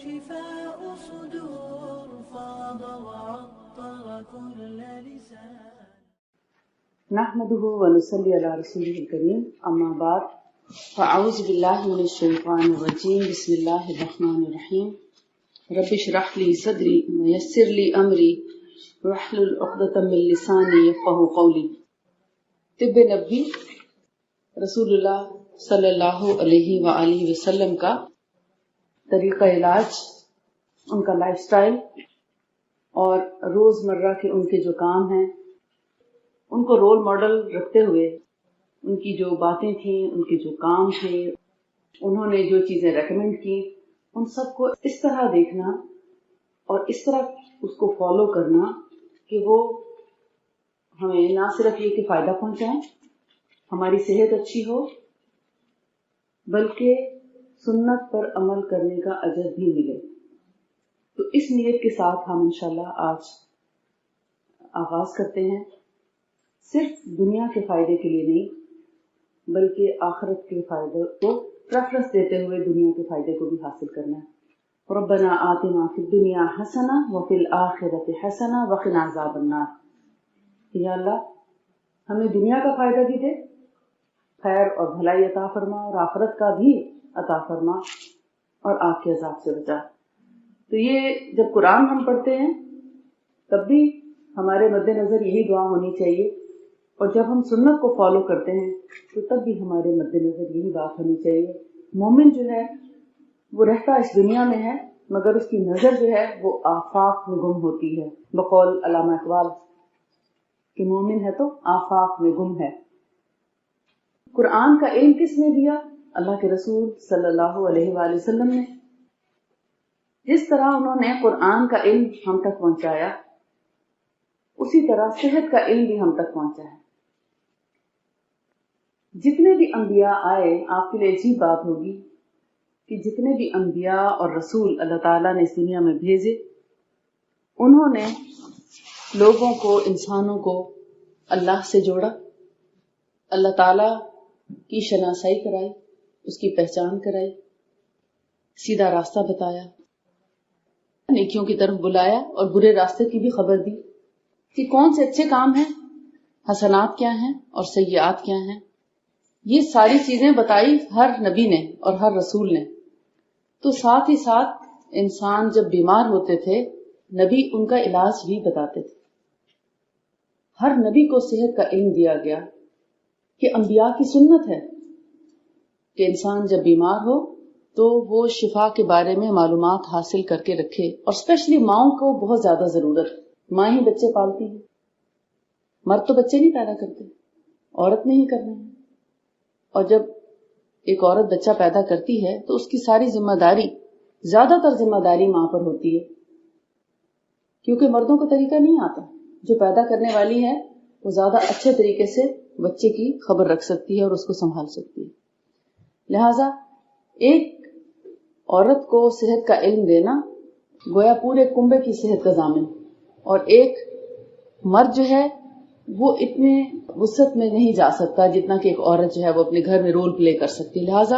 شفاء صدور فاض وعطر كل لسان. نحمده ونصلي على رسوله الكريم اما بعد فاعوذ بالله من الشيطان الرجيم. بسم الله الرحمن الرحيم. رب اشرح لي صدري ويسر لي امري واحلل عقدة من لساني يفقهوا قولي. طب نبوی رسول اللہ صلی اللہ علیہ وآلہ وسلم کا طریقہ علاج، ان کا لائف سٹائل اور روزمرہ کے ان کے جو کام ہیں، ان کو رول ماڈل رکھتے ہوئے ان کی جو باتیں تھیں، ان کے جو کام تھے، انہوں نے جو چیزیں ریکمینڈ کی، ان سب کو اس طرح دیکھنا اور اس طرح اس کو فالو کرنا کہ وہ ہمیں نہ صرف یہ کہ فائدہ پہنچائیں، ہماری صحت اچھی ہو، بلکہ سنت پر عمل کرنے کا اجر بھی ملے. تو اس نیت کے ساتھ ہم انشاءاللہ آج آغاز کرتے ہیں. صرف دنیا کے فائدے کے لیے نہیں، بلکہ آخرت کے فائدے کو پریفرنس دیتے ہوئے دنیا کے فائدے کو بھی حاصل کرنا ہے. ربنا آتنا فی الدنیا حسنہ وفی الآخرۃ حسنہ وقنا عذاب النار. یا اللہ ہمیں دنیا کا فائدہ بھی دے، خیر اور بھلائی عطا فرما، اور آخرت کا بھی عطا فرما، اور آگ کے عذاب سے بچا. تو یہ جب قرآن ہم پڑھتے ہیں تب بھی ہمارے مد نظر یہی دعا ہونی چاہیے، اور جب ہم سنت کو فالو کرتے ہیں تو تب بھی ہمارے مد نظر یہی بات ہونی چاہیے. مومن جو ہے وہ رہتا اس دنیا میں ہے، مگر اس کی نظر جو ہے وہ آفاق میں گم ہوتی ہے. بقول علامہ اقبال کہ مومن ہے تو آفاق میں گم ہے. قرآن کا علم کس نے دیا؟ اللہ کے رسول صلی اللہ علیہ وآلہ وسلم نے. جس طرح انہوں نے قرآن کا علم ہم تک پہنچایا، اسی طرح صحت کا علم بھی ہم تک پہنچا ہے. جتنے بھی انبیاء آئے، آپ کے لیے عجیب بات ہوگی کہ جتنے بھی انبیاء اور رسول اللہ تعالیٰ نے اس دنیا میں بھیجے، انہوں نے لوگوں کو، انسانوں کو اللہ سے جوڑا، اللہ تعالیٰ کی شناسائی کرائی، اس کی پہچان کرائی، سیدھا راستہ بتایا، نیکیوں کی طرف بلایا، اور برے راستے کی بھی خبر دی کہ کون سے اچھے کام ہیں، حسنات کیا ہیں اور سیئات کیا ہیں. یہ ساری چیزیں بتائی ہر نبی نے اور ہر رسول نے. تو ساتھ ہی ساتھ انسان جب بیمار ہوتے تھے، نبی ان کا علاج بھی بتاتے تھے. ہر نبی کو صحت کا علم دیا گیا کہ انبیاء کی سنت ہے کہ انسان جب بیمار ہو تو وہ شفا کے بارے میں معلومات حاصل کر کے رکھے. اور اسپیشلی ماؤں کو بہت زیادہ ضرورت. ماں ہی بچے پالتی ہے، مرد تو بچے نہیں پیدا کرتے، عورت نے ہی کرنا ہے. اور جب ایک عورت بچہ پیدا کرتی ہے تو اس کی ساری ذمہ داری، زیادہ تر ذمہ داری ماں پر ہوتی ہے، کیونکہ مردوں کو طریقہ نہیں آتا. جو پیدا کرنے والی ہے وہ زیادہ اچھے طریقے سے بچے کی خبر رکھ سکتی ہے اور اس کو سنبھال سکتی ہے. لہذا ایک عورت کو صحت کا علم دینا گویا پورے کنبے کی صحت کا ضامن، اور ایک مرد جو ہے وہ اتنے وسعت میں نہیں جا سکتا جتنا کہ ایک عورت جو ہے وہ اپنے گھر میں رول پلے کر سکتی. لہذا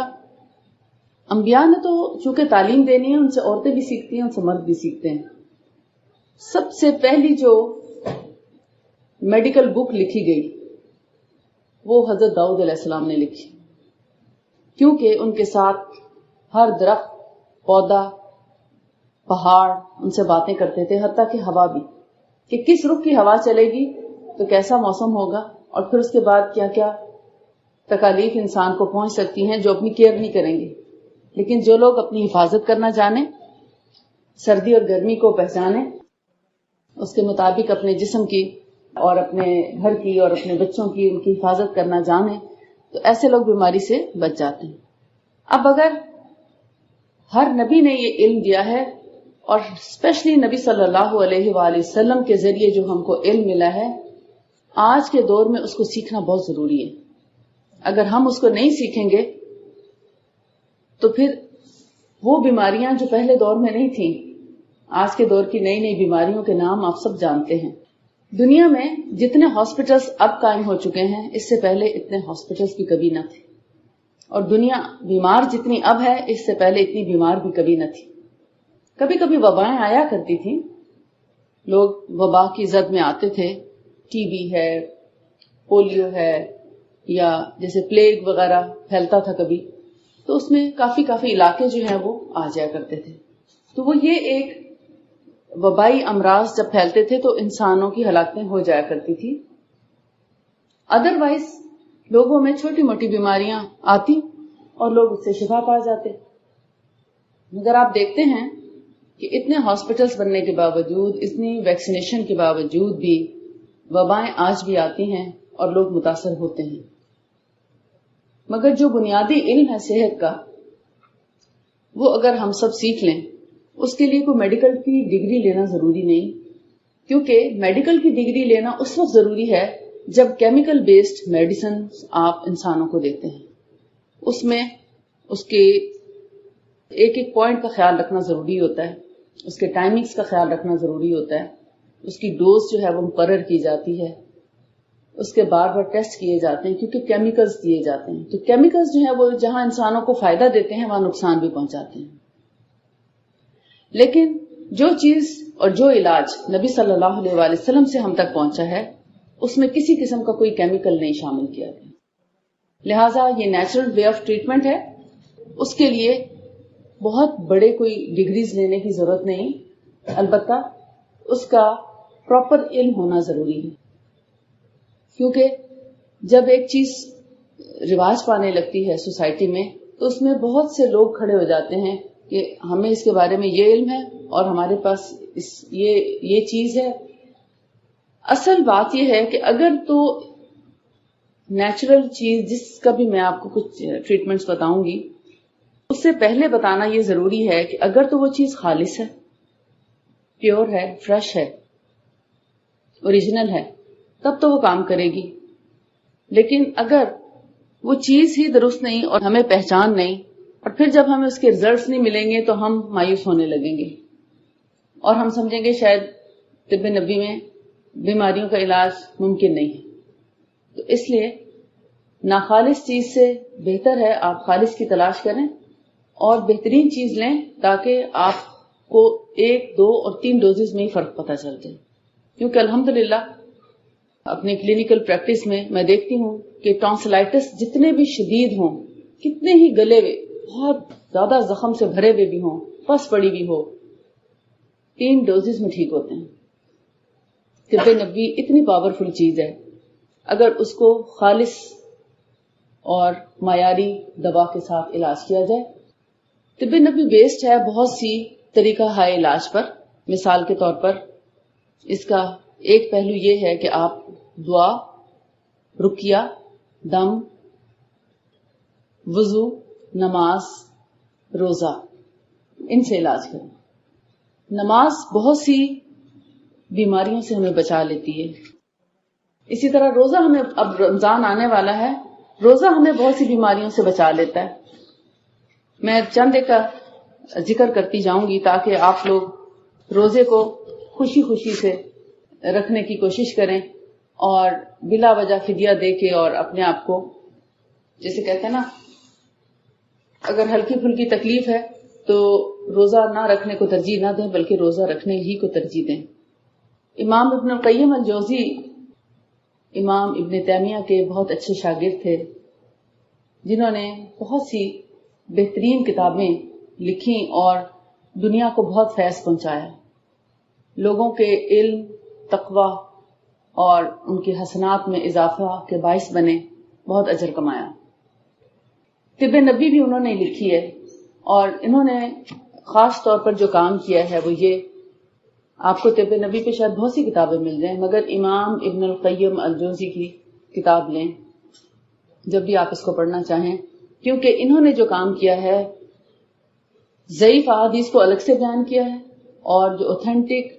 انبیاء نے تو چونکہ تعلیم دینی ہے، ان سے عورتیں بھی سیکھتی ہیں، ان سے مرد بھی سیکھتے ہیں. سب سے پہلی جو میڈیکل بک لکھی گئی وہ حضرت داؤد علیہ السلام نے لکھی، کیونکہ ان کے ساتھ ہر درخت، پودا، پہاڑ ان سے باتیں کرتے تھے، حتیٰ کہ ہوا بھی، کہ کس رخ کی ہوا چلے گی تو کیسا موسم ہوگا، اور پھر اس کے بعد کیا کیا تکالیف انسان کو پہنچ سکتی ہیں جو اپنی کیئر نہیں کریں گے. لیکن جو لوگ اپنی حفاظت کرنا جانیں، سردی اور گرمی کو پہچانیں، اس کے مطابق اپنے جسم کی اور اپنے گھر کی اور اپنے بچوں کی ان کی حفاظت کرنا جانیں، تو ایسے لوگ بیماری سے بچ جاتے ہیں. اب اگر ہر نبی نے یہ علم دیا ہے، اور اسپیشلی نبی صلی اللہ علیہ وآلہ وسلم کے ذریعے جو ہم کو علم ملا ہے، آج کے دور میں اس کو سیکھنا بہت ضروری ہے. اگر ہم اس کو نہیں سیکھیں گے تو پھر وہ بیماریاں جو پہلے دور میں نہیں تھیں، آج کے دور کی نئی نئی بیماریوں کے نام آپ سب جانتے ہیں. دنیا میں جتنے ہاسپٹلس اب قائم ہو چکے ہیں، اس سے پہلے اتنے ہاسپٹلس بھی کبھی نہ تھے. اور دنیا بیمار جتنی اب ہے، اس سے پہلے اتنی بیمار بھی کبھی نہ تھی. کبھی کبھی وبائیں آیا کرتی تھیں، لوگ وبا کی زد میں آتے تھے، ٹی بی ہے، پولیو ہے، یا جیسے پلیگ وغیرہ پھیلتا تھا کبھی، تو اس میں کافی علاقے جو ہیں وہ آ جایا کرتے تھے. تو وہ یہ ایک وبائی امراض جب پھیلتے تھے تو انسانوں کی ہلاکتیں ہو جایا کرتی تھی. ادروائز لوگوں میں چھوٹی موٹی بیماریاں آتی اور لوگ اس سے شفا پا جاتے. مگر آپ دیکھتے ہیں کہ اتنے ہاسپٹلز بننے کے باوجود، اتنی ویکسینیشن کے باوجود بھی وبائیں آج بھی آتی ہیں اور لوگ متاثر ہوتے ہیں. مگر جو بنیادی علم ہے صحت کا، وہ اگر ہم سب سیکھ لیں، اس کے لیے کوئی میڈیکل کی ڈگری لینا ضروری نہیں، کیونکہ میڈیکل کی ڈگری لینا اس وقت ضروری ہے جب کیمیکل بیسڈ میڈیسن آپ انسانوں کو دیتے ہیں. اس میں اس کے ایک ایک پوائنٹ کا خیال رکھنا ضروری ہوتا ہے، اس کے ٹائمنگز کا خیال رکھنا ضروری ہوتا ہے، اس کی ڈوز جو ہے وہ مقرر کی جاتی ہے، اس کے بار بار ٹیسٹ کیے جاتے ہیں کیونکہ کیمیکلز دیے جاتے ہیں. تو کیمیکلز جو ہیں وہ جہاں انسانوں کو فائدہ دیتے ہیں وہاں نقصان بھی پہنچاتے ہیں. لیکن جو چیز اور جو علاج نبی صلی اللہ علیہ وآلہ وسلم سے ہم تک پہنچا ہے، اس میں کسی قسم کا کوئی کیمیکل نہیں شامل کیا گیا. لہٰذا یہ نیچرل وے آف ٹریٹمنٹ ہے، اس کے لیے بہت بڑے کوئی ڈگریز لینے کی ضرورت نہیں، البتہ اس کا پراپر علم ہونا ضروری ہے. کیونکہ جب ایک چیز رواج پانے لگتی ہے سوسائٹی میں تو اس میں بہت سے لوگ کھڑے ہو جاتے ہیں کہ ہمیں اس کے بارے میں یہ علم ہے اور ہمارے پاس یہ چیز ہے. اصل بات یہ ہے کہ اگر تو نیچرل چیز، جس کا بھی میں آپ کو کچھ ٹریٹمنٹس بتاؤں گی، اس سے پہلے بتانا یہ ضروری ہے کہ اگر تو وہ چیز خالص ہے، پیور ہے، فریش ہے، اوریجنل ہے، تب تو وہ کام کرے گی. لیکن اگر وہ چیز ہی درست نہیں اور ہمیں پہچان نہیں، اور پھر جب ہمیں اس کے ریزلٹس نہیں ملیں گے تو ہم مایوس ہونے لگیں گے اور ہم سمجھیں گے شاید طب نبوی میں بیماریوں کا علاج ممکن نہیں ہے. تو اس لیے ناخالص چیز سے بہتر ہے آپ خالص کی تلاش کریں اور بہترین چیز لیں تاکہ آپ کو 1، 2 اور 3 ڈوزز میں ہی فرق پتہ چل جائے. کیونکہ الحمدللہ اپنے کلینکل پریکٹس میں دیکھتی ہوں کہ ٹانسلائٹس جتنے بھی شدید ہوں، کتنے ہی گلے ہوئے، بہت زیادہ زخم سے بھرے ہوئے بھی ہوں، پس پڑی بھی ہو، 3 ڈوزز میں ٹھیک ہوتے ہیں. طب نبوی اتنی پاورفل چیز ہے، اگر اس کو خالص اور معیاری دوا کے ساتھ علاج کیا جائے. طب نبوی بیسڈ ہے بہت سی طریقہ ہائے علاج پر. مثال کے طور پر اس کا ایک پہلو یہ ہے کہ آپ دعا، رقیہ، دم، وضو، نماز، روزہ، ان سے علاج کریں. نماز بہت سی بیماریوں سے ہمیں بچا لیتی ہے. اسی طرح روزہ ہمیں، اب رمضان آنے والا ہے، روزہ ہمیں بہت سی بیماریوں سے بچا لیتا ہے. میں چند ایک کا ذکر کرتی جاؤں گی تاکہ آپ لوگ روزے کو خوشی خوشی سے رکھنے کی کوشش کریں اور بلا وجہ فدیہ دے کے اور اپنے آپ کو، جیسے کہتے ہیں نا، اگر ہلکی پھلکی تکلیف ہے تو روزہ نہ رکھنے کو ترجیح نہ دیں بلکہ روزہ رکھنے ہی کو ترجیح دیں. امام ابن القیم الجوزی امام ابن تیمیہ کے بہت اچھے شاگرد تھے، جنہوں نے بہت سی بہترین کتابیں لکھی اور دنیا کو بہت فیض پہنچایا. لوگوں کے علم، تقوی اور ان کے حسنات میں اضافہ کے باعث بنے، بہت اجر کمایا. طب نبوی بھی انہوں نے لکھی ہے اور انہوں نے خاص طور پر جو کام کیا ہے وہ یہ، آپ کو طب نبوی پہ شاید بہت سی کتابیں مل جائیں مگر امام ابن القیم الجوزی کی کتاب لیں جب بھی آپ اس کو پڑھنا چاہیں، کیونکہ انہوں نے جو کام کیا ہے ضعیف احادیث کو الگ سے بیان کیا ہے اور جو اوتھینٹک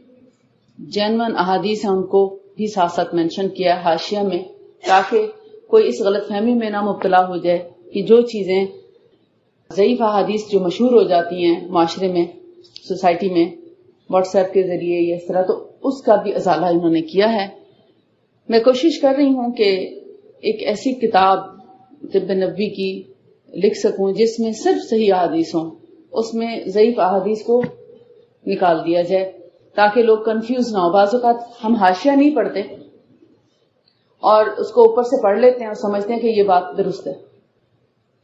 جینون احادیث ہیں ان کو بھی ساتھ ساتھ مینشن کیا ہے حاشیہ میں، تاکہ کوئی اس غلط فہمی میں نہ مبتلا ہو جائے کہ جو چیزیں ضعیف احادیث جو مشہور ہو جاتی ہیں معاشرے میں، سوسائٹی میں، واٹس ایپ کے ذریعے یا اس طرح، تو اس کا بھی ازالہ انہوں نے کیا ہے. میں کوشش کر رہی ہوں کہ ایک ایسی کتاب طب نبوی کی لکھ سکوں جس میں صرف صحیح احادیث ہوں، اس میں ضعیف احادیث کو نکال دیا جائے تاکہ لوگ کنفیوز نہ ہو. بعض اوقات ہم حاشیہ نہیں پڑھتے اور اس کو اوپر سے پڑھ لیتے ہیں اور سمجھتے ہیں کہ یہ بات درست ہے.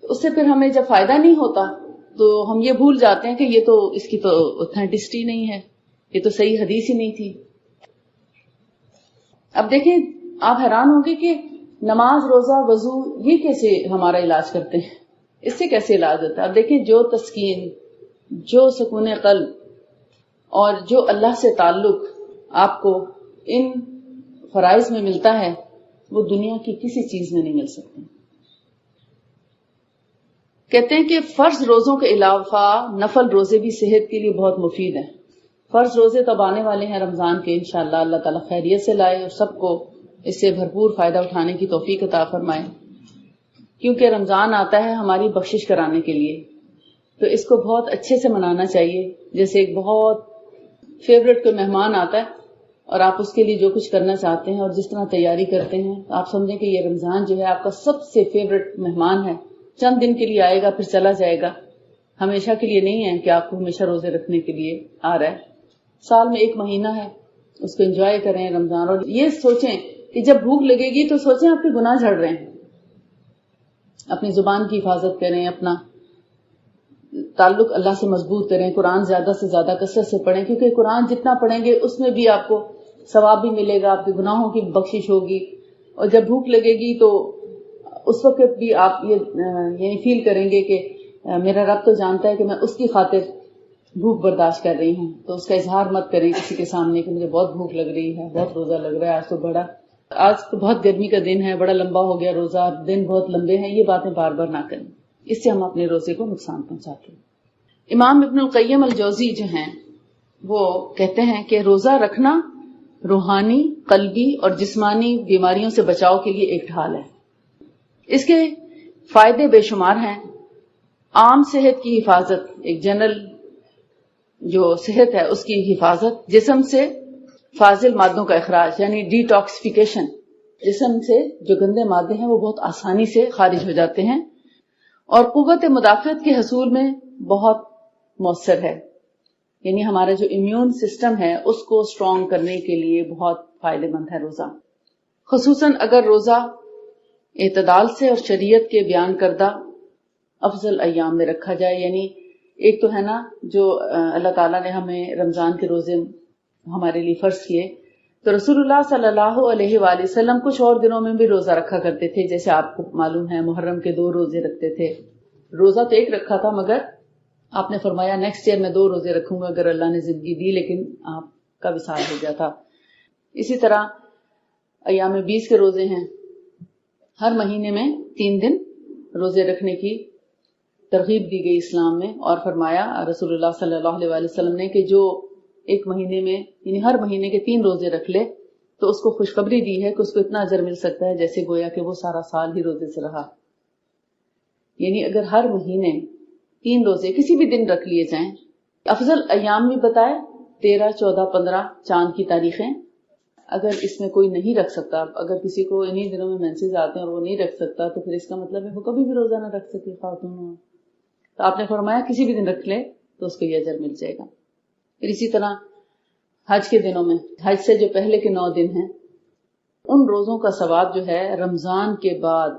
اس سے پھر ہمیں جب فائدہ نہیں ہوتا تو ہم یہ بھول جاتے ہیں کہ یہ تو اس کی تو اوتھینٹسٹی نہیں ہے، یہ تو صحیح حدیث ہی نہیں تھی. اب دیکھیں آپ حیران ہوں گے کہ نماز، روزہ، وضو یہ کیسے ہمارا علاج کرتے ہیں، اس سے کیسے علاج ہوتا ہے. اب دیکھیں جو تسکین، جو سکون قلب اور جو اللہ سے تعلق آپ کو ان فرائض میں ملتا ہے وہ دنیا کی کسی چیز میں نہیں مل سکتے. کہتے ہیں کہ فرض روزوں کے علاوہ نفل روزے بھی صحت کے لیے بہت مفید ہیں. فرض روزے تب آنے والے ہیں رمضان کے، انشاءاللہ اللہ تعالیٰ خیریت سے لائے اور سب کو اس سے بھرپور فائدہ اٹھانے کی توفیق عطا فرمائے، کیونکہ رمضان آتا ہے ہماری بخشش کرانے کے لیے. تو اس کو بہت اچھے سے منانا چاہیے. جیسے ایک بہت فیوریٹ کوئی مہمان آتا ہے اور آپ اس کے لیے جو کچھ کرنا چاہتے ہیں اور جس طرح تیاری کرتے ہیں، آپ سمجھیں کہ یہ رمضان جو ہے آپ کا سب سے فیوریٹ مہمان ہے. چند دن کے لیے آئے گا پھر چلا جائے گا، ہمیشہ کے لیے نہیں ہے کہ آپ کو ہمیشہ روزے رکھنے کے لیے آ رہا ہے. سال میں ایک مہینہ ہے، اس کو انجوائے کریں رمضان. اور یہ سوچیں کہ جب بھوک لگے گی تو سوچیں آپ کے گناہ جھڑ رہے ہیں. اپنی زبان کی حفاظت کریں، اپنا تعلق اللہ سے مضبوط کریں، قرآن زیادہ سے زیادہ کثرت سے پڑھیں، کیونکہ قرآن جتنا پڑھیں گے اس میں بھی آپ کو ثواب بھی ملے گا، آپ کے گناہوں کی بخشش ہوگی. اور جب بھوک لگے گی تو اس وقت بھی آپ یہ فیل کریں گے کہ میرا رب تو جانتا ہے کہ میں اس کی خاطر بھوک برداشت کر رہی ہوں. تو اس کا اظہار مت کریں کسی کے سامنے کہ مجھے بہت بھوک لگ رہی ہے، بہت روزہ لگ رہا ہے، آج تو بہت گرمی کا دن ہے، بڑا لمبا ہو گیا روزہ، دن بہت لمبے ہیں. یہ باتیں بار بار نہ کریں، اس سے ہم اپنے روزے کو نقصان پہنچاتے ہیں. امام ابن القیم الجوزی جو ہیں وہ کہتے ہیں کہ روزہ رکھنا روحانی، قلبی اور جسمانی بیماریوں سے بچاؤ کے لیے ایک ڈھال ہے. اس کے فائدے بے شمار ہیں. عام صحت کی حفاظت، ایک جنرل جو صحت ہے اس کی حفاظت، جسم سے فاضل مادوں کا اخراج یعنی ڈی ٹاکسیفیکیشن، جسم سے جو گندے مادے ہیں وہ بہت آسانی سے خارج ہو جاتے ہیں، اور قوت مدافعت کے حصول میں بہت مؤثر ہے. یعنی ہمارا جو امیون سسٹم ہے اس کو اسٹرانگ کرنے کے لیے بہت فائدہ مند ہے روزہ، خصوصاً اگر روزہ اعتدال سے اور شریعت کے بیان کردہ افضل ایام میں رکھا جائے. یعنی ایک تو ہے نا جو اللہ تعالیٰ نے ہمیں رمضان کے روزے ہمارے لیے فرض کیے، تو رسول اللہ صلی اللہ علیہ وآلہ وسلم کچھ اور دنوں میں بھی روزہ رکھا کرتے تھے. جیسے آپ کو معلوم ہے محرم کے 2 روزے رکھتے تھے. روزہ تو ایک رکھا تھا مگر آپ نے فرمایا نیکسٹ ایئر میں 2 روزے رکھوں گا اگر اللہ نے زندگی دی، لیکن آپ کا وصال ہو گیا تھا. اسی طرح ایام 20 کے روزے ہیں. ہر مہینے میں 3 دن روزے رکھنے کی ترغیب دی گئی اسلام میں، اور فرمایا رسول اللہ صلی اللہ علیہ وآلہ وسلم نے کہ جو ایک مہینے میں یعنی ہر مہینے کے 3 روزے رکھ لے تو اس کو خوشخبری دی ہے کہ اس کو اتنا اجر مل سکتا ہے جیسے گویا کہ وہ سارا سال ہی روزے سے رہا. یعنی اگر ہر مہینے 3 روزے کسی بھی دن رکھ لیے جائیں. افضل ایام بھی بتائے 13، 14، 15 چاند کی تاریخیں. اگر اس میں کوئی نہیں رکھ سکتا، اگر کسی کو انہی دنوں میں مینسز آتے ہیں اور وہ نہیں رکھ سکتا تو پھر اس کا مطلب ہے وہ کبھی بھی روزہ نہ رکھ سکے خاتون ہو. تو آپ نے فرمایا کسی بھی دن رکھ لے تو اس کو یہ اجر مل جائے گا. پھر اسی طرح حج کے دنوں میں، حج سے جو پہلے کے 9 دن ہیں، ان روزوں کا ثواب جو ہے رمضان کے بعد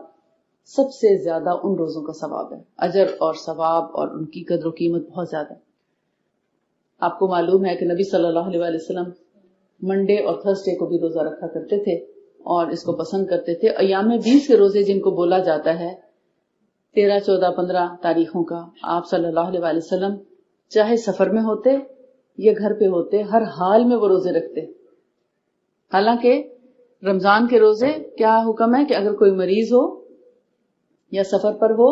سب سے زیادہ ان روزوں کا ثواب ہے. اجر اور ثواب اور ان کی قدر و قیمت بہت زیادہ ہے. آپ کو معلوم ہے کہ نبی صلی اللہ علیہ وآلہ وسلم منڈے اور تھرسڈے کو بھی روزہ رکھا کرتے تھے اور اس کو پسند کرتے تھے. ایام 20 کے روزے جن کو بولا جاتا ہے 13، 14، 15 تاریخوں کا، آپ صلی اللہ علیہ وآلہ وسلم چاہے سفر میں ہوتے یا گھر پہ ہوتے ہر حال میں وہ روزے رکھتے. حالانکہ رمضان کے روزے کیا حکم ہے کہ اگر کوئی مریض ہو یا سفر پر ہو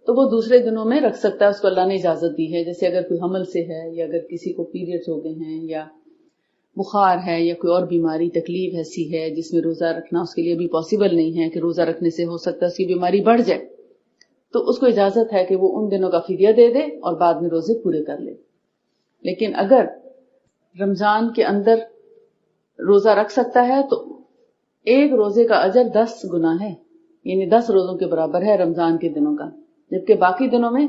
تو وہ دوسرے دنوں میں رکھ سکتا ہے، اس کو اللہ نے اجازت دی ہے. جیسے اگر کوئی حمل سے ہے یا اگر کسی کو پیریڈز ہو گئے ہیں یا بخار ہے یا کوئی اور بیماری تکلیف ایسی ہے جس میں روزہ رکھنا اس کے لیے بھی پاسبل نہیں ہے کہ روزہ رکھنے سے ہو سکتا ہے اس کی بیماری بڑھ جائے، تو اس کو اجازت ہے کہ وہ ان دنوں کا فدیہ دے دے اور بعد میں روزے پورے کر لے. لیکن اگر رمضان کے اندر روزہ رکھ سکتا ہے تو ایک روزے کا اجر 10 گنا ہے، یعنی 10 روزوں کے برابر ہے رمضان کے دنوں کا، جبکہ باقی دنوں میں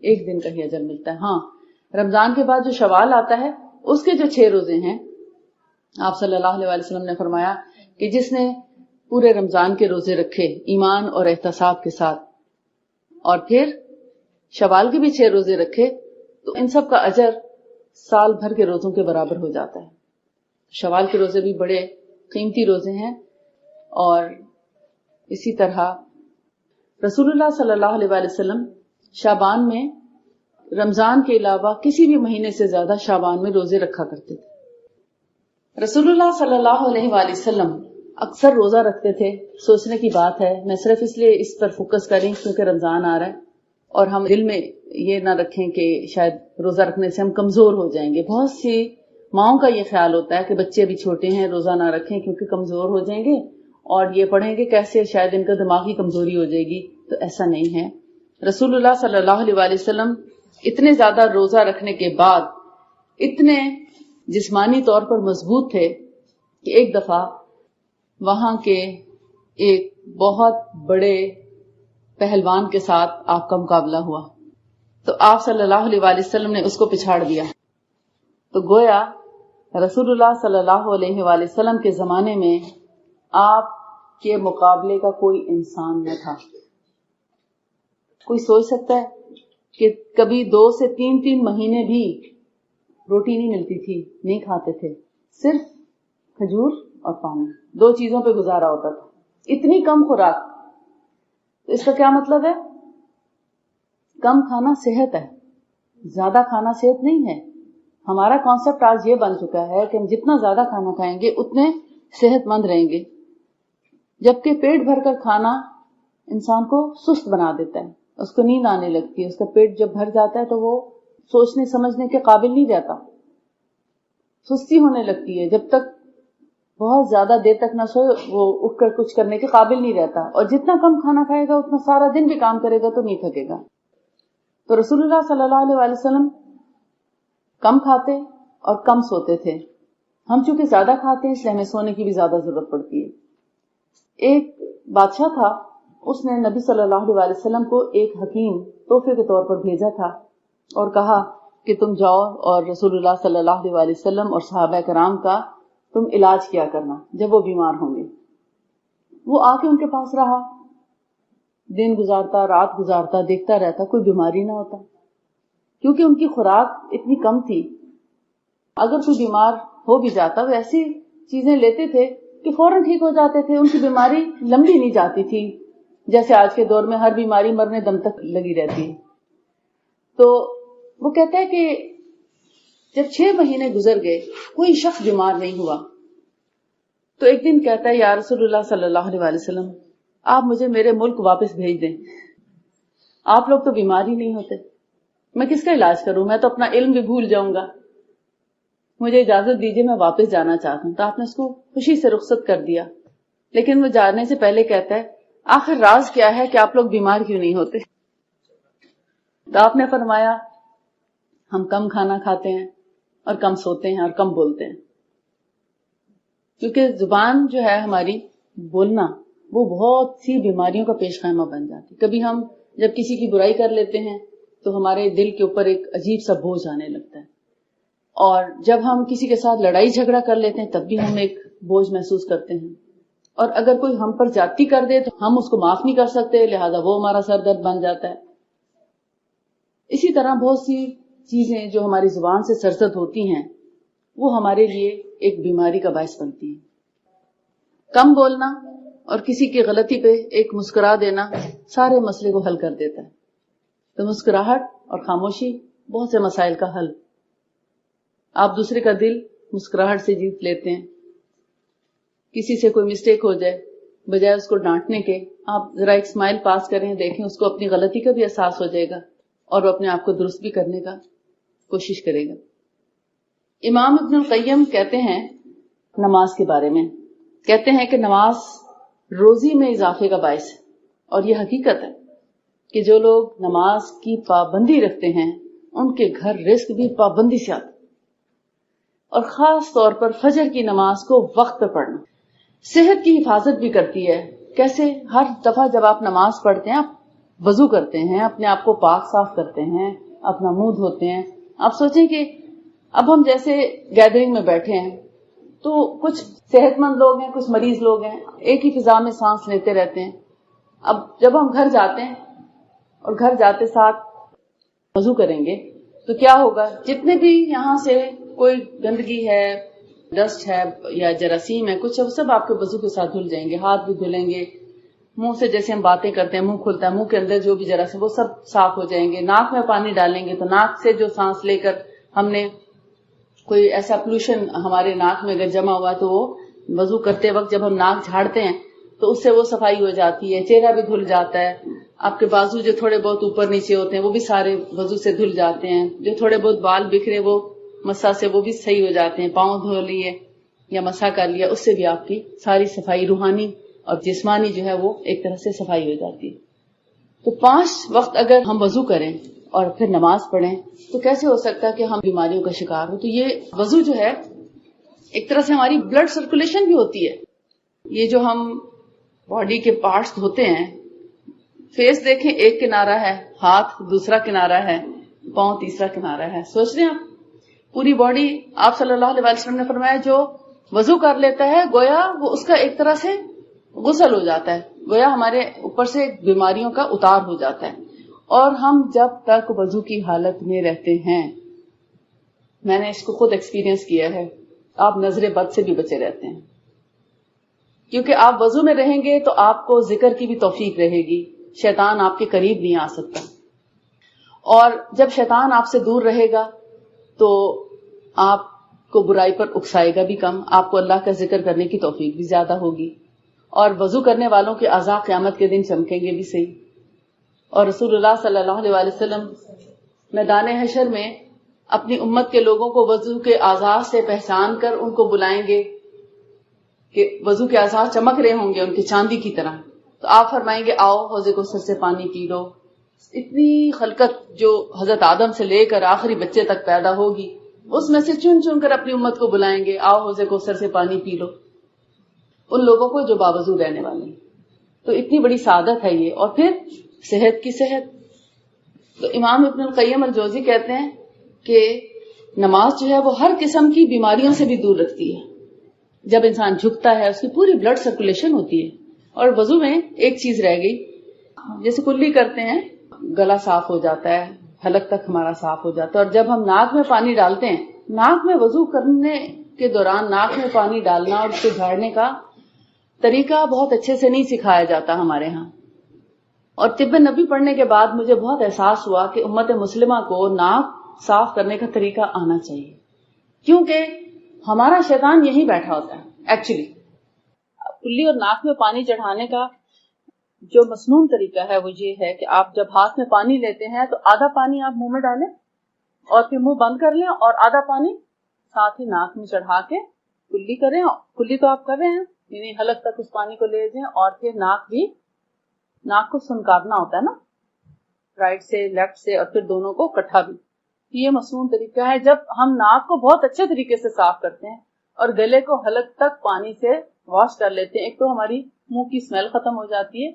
ایک دن کا ہی اجر ملتا ہے. ہاں رمضان کے بعد جو شوال آتا ہے اس کے جو 6 روزے ہیں آپ صلی اللہ علیہ وسلم نے فرمایا کہ جس نے پورے رمضان کے روزے رکھے ایمان اور احتساب کے ساتھ اور پھر شوال کے بھی 6 روزے رکھے تو ان سب کا اجر سال بھر کے روزوں کے برابر ہو جاتا ہے. شوال کے روزے بھی بڑے قیمتی روزے ہیں. اور اسی طرح رسول اللہ صلی اللہ علیہ وسلم شعبان میں رمضان کے علاوہ کسی بھی مہینے سے زیادہ شعبان میں روزے رکھا کرتے تھے. رسول اللہ صلی اللہ علیہ وآلہ وسلم اکثر روزہ رکھتے تھے. سوچنے کی بات ہے، میں صرف اس لیے اس پر فوکس کریں کیونکہ رمضان آ رہا ہے اور ہم دل میں یہ نہ رکھیں کہ شاید روزہ رکھنے سے ہم کمزور ہو جائیں گے. بہت سی ماؤں کا یہ خیال ہوتا ہے کہ بچے ابھی چھوٹے ہیں روزہ نہ رکھیں کیونکہ کمزور ہو جائیں گے اور یہ پڑھیں گے کیسے، شاید ان کا دماغی کمزوری ہو جائے گی. تو ایسا نہیں ہے. رسول اللہ صلی اللہ علیہ وآلہ وسلم اتنے زیادہ روزہ رکھنے کے بعد اتنے جسمانی طور پر مضبوط تھے کہ ایک دفعہ وہاں کے ایک بہت بڑے پہلوان کے ساتھ آپ کا مقابلہ ہوا تو آپ صلی اللہ علیہ وآلہ وسلم نے اس کو پچھاڑ دیا. تو گویا رسول اللہ صلی اللہ علیہ وآلہ وسلم کے زمانے میں آپ کے مقابلے کا کوئی انسان نہ تھا. کوئی سوچ سکتا ہے کہ کبھی 2 سے 3 مہینے بھی روٹی نہیں ملتی تھی، نہیں کھاتے تھے، صرف کھجور اور پانی، 2 چیزوں پہ گزارا ہوتا تھا. اتنی کم خوراک. تو اس کا کیا مطلب ہے؟ کم کھانا صحت ہے، زیادہ کھانا صحت نہیں ہے. ہمارا کانسیپٹ آج یہ بن چکا ہے کہ ہم جتنا زیادہ کھانا کھائیں گے اتنے صحت مند رہیں گے، جبکہ پیٹ بھر کر کھانا انسان کو سست بنا دیتا ہے. اس کو نیند آنے لگتی ہے. اس کا پیٹ جب بھر جاتا ہے تو وہ سوچنے سمجھنے کے قابل نہیں رہتا، سستی ہونے لگتی ہے. جب تک بہت زیادہ دیر تک نہ سوئے وہ اٹھ کر کچھ کرنے کے قابل نہیں رہتا. اور جتنا کم کھانا کھائے گا اتنا سارا دن بھی کام کرے گا تو نہیں تھکے گا. تو رسول اللہ صلی اللہ علیہ وآلہ وسلم کم کھاتے اور کم سوتے تھے. ہم چونکہ زیادہ کھاتے ہیں اس لیے ہمیں سونے کی بھی زیادہ ضرورت پڑتی ہے. ایک بادشاہ تھا، اس نے نبی صلی اللہ علیہ وسلم کو ایک حکیم تحفے کے طور پر بھیجا تھا اور کہا کہ تم جاؤ اور رسول اللہ صلی اللہ علیہ وسلم اور صحابہ کرام کا تم علاج کیا کرنا جب وہ بیمار ہوں گے. وہ آ کے ان کے پاس رہا، دن گزارتا رات گزارتا، دیکھتا رہتا کوئی بیماری نہ ہوتا، کیونکہ ان کی خوراک اتنی کم تھی. اگر کوئی بیمار ہو بھی جاتا وہ ایسی چیزیں لیتے تھے کہ فوراً ٹھیک ہو جاتے تھے. ان کی بیماری لمبی نہیں جاتی تھی جیسے آج کے دور میں ہر بیماری مرنے دم تک لگی رہتی ہے. تو وہ کہتا ہے کہ جب 6 مہینے گزر گئے کوئی شخص بیمار نہیں ہوا تو ایک دن کہتا ہے یا رسول اللہ صلی اللہ علیہ وسلم آپ مجھے میرے ملک واپس بھیج دیں. آپ لوگ تو بیمار ہی نہیں ہوتے، میں کس کا علاج کروں، میں تو اپنا علم بھی بھول جاؤں گا، مجھے اجازت دیجیے میں واپس جانا چاہتا ہوں. تو آپ نے اس کو خوشی سے رخصت کر دیا. لیکن وہ جانے سے پہلے کہتا ہے آخر راز کیا ہے کہ آپ لوگ بیمار کیوں نہیں ہوتے؟ تو آپ نے فرمایا ہم کم کھانا کھاتے ہیں اور کم سوتے ہیں اور کم بولتے ہیں. کیونکہ زبان جو ہے ہماری بولنا وہ بہت سی بیماریوں کا پیش خیمہ بن جاتی. کبھی ہم جب کسی کی برائی کر لیتے ہیں تو ہمارے دل کے اوپر ایک عجیب سا بوجھ آنے لگتا ہے، اور جب ہم کسی کے ساتھ لڑائی جھگڑا کر لیتے ہیں تب بھی ہم ایک بوجھ محسوس کرتے ہیں. اور اگر کوئی ہم پر زیادتی کر دے تو ہم اس کو معاف نہیں کر سکتے، لہذا وہ ہمارا سر درد بن جاتا ہے. اسی طرح بہت سی چیزیں جو ہماری زبان سے سرزد ہوتی ہیں وہ ہمارے لیے ایک بیماری کا باعث بنتی ہیں. کم بولنا اور کسی کی غلطی پہ ایک مسکرا دینا سارے مسئلے کو حل کر دیتا ہے. تو مسکراہٹ اور خاموشی بہت سے مسائل کا حل. آپ دوسرے کا دل مسکراہٹ سے جیت لیتے ہیں. کسی سے کوئی مسٹیک ہو جائے بجائے اس کو ڈانٹنے کے آپ ذرا ایک اسمائل پاس کریں، دیکھیں اس کو اپنی غلطی کا بھی احساس ہو جائے گا اور وہ اپنے آپ کو درست بھی کرنے کا کوشش کرے گا. امام ابن القیم کہتے ہیں نماز کے بارے میں، کہتے ہیں کہ نماز روزی میں اضافے کا باعث ہے. اور یہ حقیقت ہے کہ جو لوگ نماز کی پابندی رکھتے ہیں ان کے گھر رزق بھی پابندی سے آتا. اور خاص طور پر فجر کی نماز کو وقت پہ پڑھنا صحت کی حفاظت بھی کرتی ہے. کیسے؟ ہر دفعہ جب آپ نماز پڑھتے ہیں آپ وضو کرتے ہیں، اپنے آپ کو پاک صاف کرتے ہیں، اپنا منہ دھوتے ہیں. آپ سوچیں کہ اب ہم جیسے گیدرنگ میں بیٹھے ہیں تو کچھ صحت مند لوگ ہیں، کچھ مریض لوگ ہیں، ایک ہی فضا میں سانس لیتے رہتے ہیں. اب جب ہم گھر جاتے ہیں اور گھر جاتے ساتھ وضو کریں گے تو کیا ہوگا، جتنے بھی یہاں سے کوئی گندگی ہے، ڈسٹ ہے یا جراثیم ہے، کچھ سب آپ کے وضو کے ساتھ دھل جائیں گے. ہاتھ بھی دھلیں گے، منہ سے جیسے ہم باتیں کرتے ہیں منہ کھلتا ہے، منہ کے اندر جو بھی جراثیم وہ سب صاف ہو جائیں گے. ناک میں پانی ڈالیں گے تو ناک سے جو سانس لے کر ہم نے کوئی ایسا پولوشن ہمارے ناک میں اگر جمع ہوا تو وہ وضو کرتے وقت جب ہم ناک جھاڑتے ہیں تو اس سے وہ صفائی ہو جاتی ہے. چہرہ بھی دھل جاتا ہے. آپ کے بازو جو تھوڑے بہت اوپر نیچے ہوتے ہیں وہ بھی سارے وضو سے دھل جاتے ہیں. جو تھوڑے بہت بال بکھرے وہ مسا سے وہ بھی صحیح ہو جاتے ہیں. پاؤں دھو لیے یا مسا کر لیا، اس سے بھی آپ کی ساری صفائی روحانی اور جسمانی جو ہے وہ ایک طرح سے صفائی ہو جاتی ہے. تو 5 وقت اگر ہم وضو کریں اور پھر نماز پڑھیں تو کیسے ہو سکتا ہے کہ ہم بیماریوں کا شکار ہوں. تو یہ وضو جو ہے ایک طرح سے ہماری بلڈ سرکولیشن بھی ہوتی ہے. یہ جو ہم باڈی کے پارٹس دھوتے ہیں، فیس دیکھیں ایک کنارہ ہے، ہاتھ دوسرا کنارہ ہے، پاؤں تیسرا کنارہ ہے. سوچ رہے ہیں آپ پوری باڈی. آپ صلی اللہ علیہ وسلم نے فرمایا جو وضو کر لیتا ہے گویا وہ اس کا ایک طرح سے غسل ہو جاتا ہے، گویا ہمارے اوپر سے بیماریوں کا اتار ہو جاتا ہے. اور ہم جب تک وضو کی حالت میں رہتے ہیں، میں نے اس کو خود ایکسپیرینس کیا ہے، آپ نظر بد سے بھی بچے رہتے ہیں. کیونکہ آپ وضو میں رہیں گے تو آپ کو ذکر کی بھی توفیق رہے گی، شیطان آپ کے قریب نہیں آ سکتا. اور جب شیطان آپ سے دور رہے گا تو آپ کو برائی پر اکسائے گا بھی کم، آپ کو اللہ کا ذکر کرنے کی توفیق بھی زیادہ ہوگی. اور وضو کرنے والوں کے اعضاء قیامت کے دن چمکیں گے بھی صحیح. اور رسول اللہ صلی اللہ علیہ وسلم میدان حشر میں اپنی امت کے لوگوں کو وضو کے اعضاء سے پہچان کر ان کو بلائیں گے کہ وضو کے اعضاء چمک رہے ہوں گے ان کی چاندی کی طرح. تو آپ فرمائیں گے آؤ حوض کوثر سے پانی پی لو. اتنی خلقت جو حضرت آدم سے لے کر آخری بچے تک پیدا ہوگی اس میں سے چن چن کر اپنی امت کو بلائیں گے آؤ حوض کوثر سے پانی پی لو، ان لوگوں کو جو باوضو رہنے والے ہیں. تو اتنی بڑی سعادت ہے یہ. اور پھر صحت کی صحت. تو امام ابن القیم الجوزی کہتے ہیں کہ نماز جو ہے وہ ہر قسم کی بیماریوں سے بھی دور رکھتی ہے. جب انسان جھکتا ہے اس کی پوری بلڈ سرکولیشن ہوتی ہے. اور وضو میں ایک چیز رہ گئی، جیسے کلی کرتے ہیں گلا صاف ہو جاتا ہے، حلق تک ہمارا صاف ہو جاتا ہے. اور جب ہم ناک میں پانی ڈالتے ہیں، ناک میں وضو کرنے کے دوران ناک میں پانی ڈالنا اور اس کو جھاڑنے کا طریقہ بہت اچھے سے نہیں سکھایا جاتا ہمارے ہاں. اور طب نبی پڑھنے کے بعد مجھے بہت احساس ہوا کہ امت مسلمہ کو ناک صاف کرنے کا طریقہ آنا چاہیے، کیونکہ ہمارا شیطان یہیں بیٹھا ہوتا ہے. ایکچولی کلی اور ناک میں پانی چڑھانے کا جو مسنون طریقہ ہے وہ یہ ہے کہ آپ جب ہاتھ میں پانی لیتے ہیں تو آدھا پانی آپ منہ میں ڈالیں اور پھر منہ بند کر لیں، اور آدھا پانی ساتھ ہی ناک میں چڑھا کے کلی کریں. کلی تو آپ کر رہے ہیں، یعنی حلق تک اس پانی کو لے جائیں، اور پھر ناک کو سنکارنا ہوتا ہے نا، رائٹ سے لیفٹ سے، اور پھر دونوں کو اکٹھا بھی. یہ مسنون طریقہ ہے. جب ہم ناک کو بہت اچھے طریقے سے صاف کرتے ہیں اور گلے کو حلق تک پانی سے واش کر لیتے ہیں، ایک تو ہماری منہ کی اسمیل ختم ہو جاتی ہے،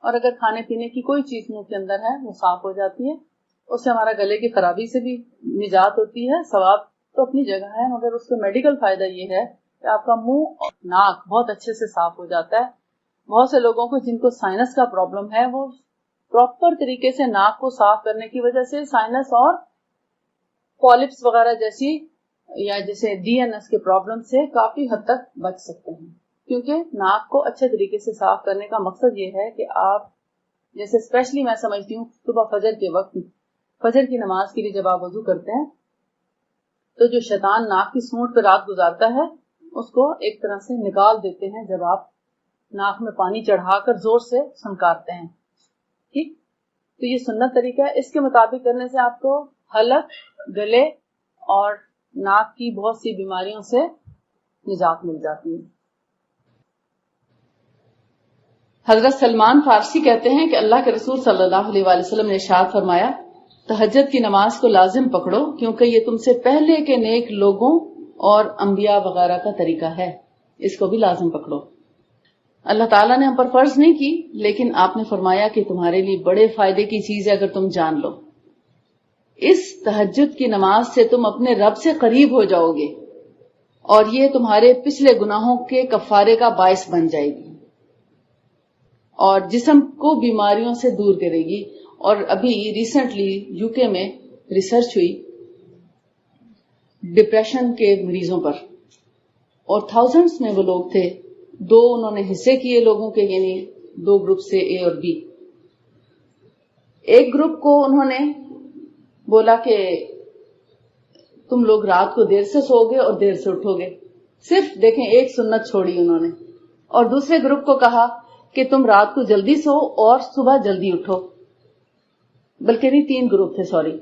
اور اگر کھانے پینے کی کوئی چیز منہ کے اندر ہے وہ صاف ہو جاتی ہے. اس سے ہمارا گلے کی خرابی سے بھی نجات ہوتی ہے. ثواب تو اپنی جگہ ہے، مگر اس کا میڈیکل فائدہ یہ ہے کہ آپ کا منہ اور ناک بہت اچھے سے صاف ہو جاتا ہے. بہت سے لوگوں کو جن کو سائنس کا پرابلم ہے وہ پراپر طریقے سے ناک کو صاف کرنے کی وجہ سے سائنس اور پالپس وغیرہ جیسی یا جیسے ڈی این ایس کے پرابلم سے کافی حد تک بچ سکتے ہیں. کیونکہ ناک کو اچھے طریقے سے صاف کرنے کا مقصد یہ ہے کہ آپ جیسے اسپیشلی میں سمجھتی ہوں صبح فجر کے وقت، فجر کی نماز کے لیے جب آپ وضو کرتے ہیں تو جو شیطان ناک کی سونٹ پہ رات گزارتا ہے اس کو ایک طرح سے نکال دیتے ہیں جب آپ ناک میں پانی چڑھا کر زور سے سنکارتے ہیں. ٹھیک، تو یہ سنت طریقہ ہے. اس کے مطابق کرنے سے آپ کو حلق، گلے اور ناک کی بہت سی بیماریوں سے نجات مل جاتی ہے. حضرت سلمان فارسی کہتے ہیں کہ اللہ کے رسول صلی اللہ علیہ وسلم نے ارشاد فرمایا، تہجد کی نماز کو لازم پکڑو کیونکہ یہ تم سے پہلے کے نیک لوگوں اور انبیاء وغیرہ کا طریقہ ہے، اس کو بھی لازم پکڑو. اللہ تعالیٰ نے ہم پر فرض نہیں کی، لیکن آپ نے فرمایا کہ تمہارے لیے بڑے فائدے کی چیز ہے اگر تم جان لو. اس تہجد کی نماز سے تم اپنے رب سے قریب ہو جاؤ گے اور یہ تمہارے پچھلے گناہوں کے کفارے کا باعث بن جائے گی اور جسم کو بیماریوں سے دور کرے گی. اور ابھی ریسنٹلی یو کے میں ریسرچ ہوئی ڈپریشن کے مریضوں پر، اور تھاؤزنڈز میں وہ لوگ تھے. دو انہوں نے حصے کیے لوگوں کے، یعنی دو گروپ سے، اے اور بی. ایک گروپ کو انہوں نے بولا کہ تم لوگ رات کو دیر سے سو گے اور دیر سے اٹھو گے، صرف دیکھیں ایک سنت چھوڑی انہوں نے. اور دوسرے گروپ کو کہا کہ تم رات کو جلدی سو اور صبح جلدی اٹھو، بلکہ نہیں 3 گروپ تھے، سوری.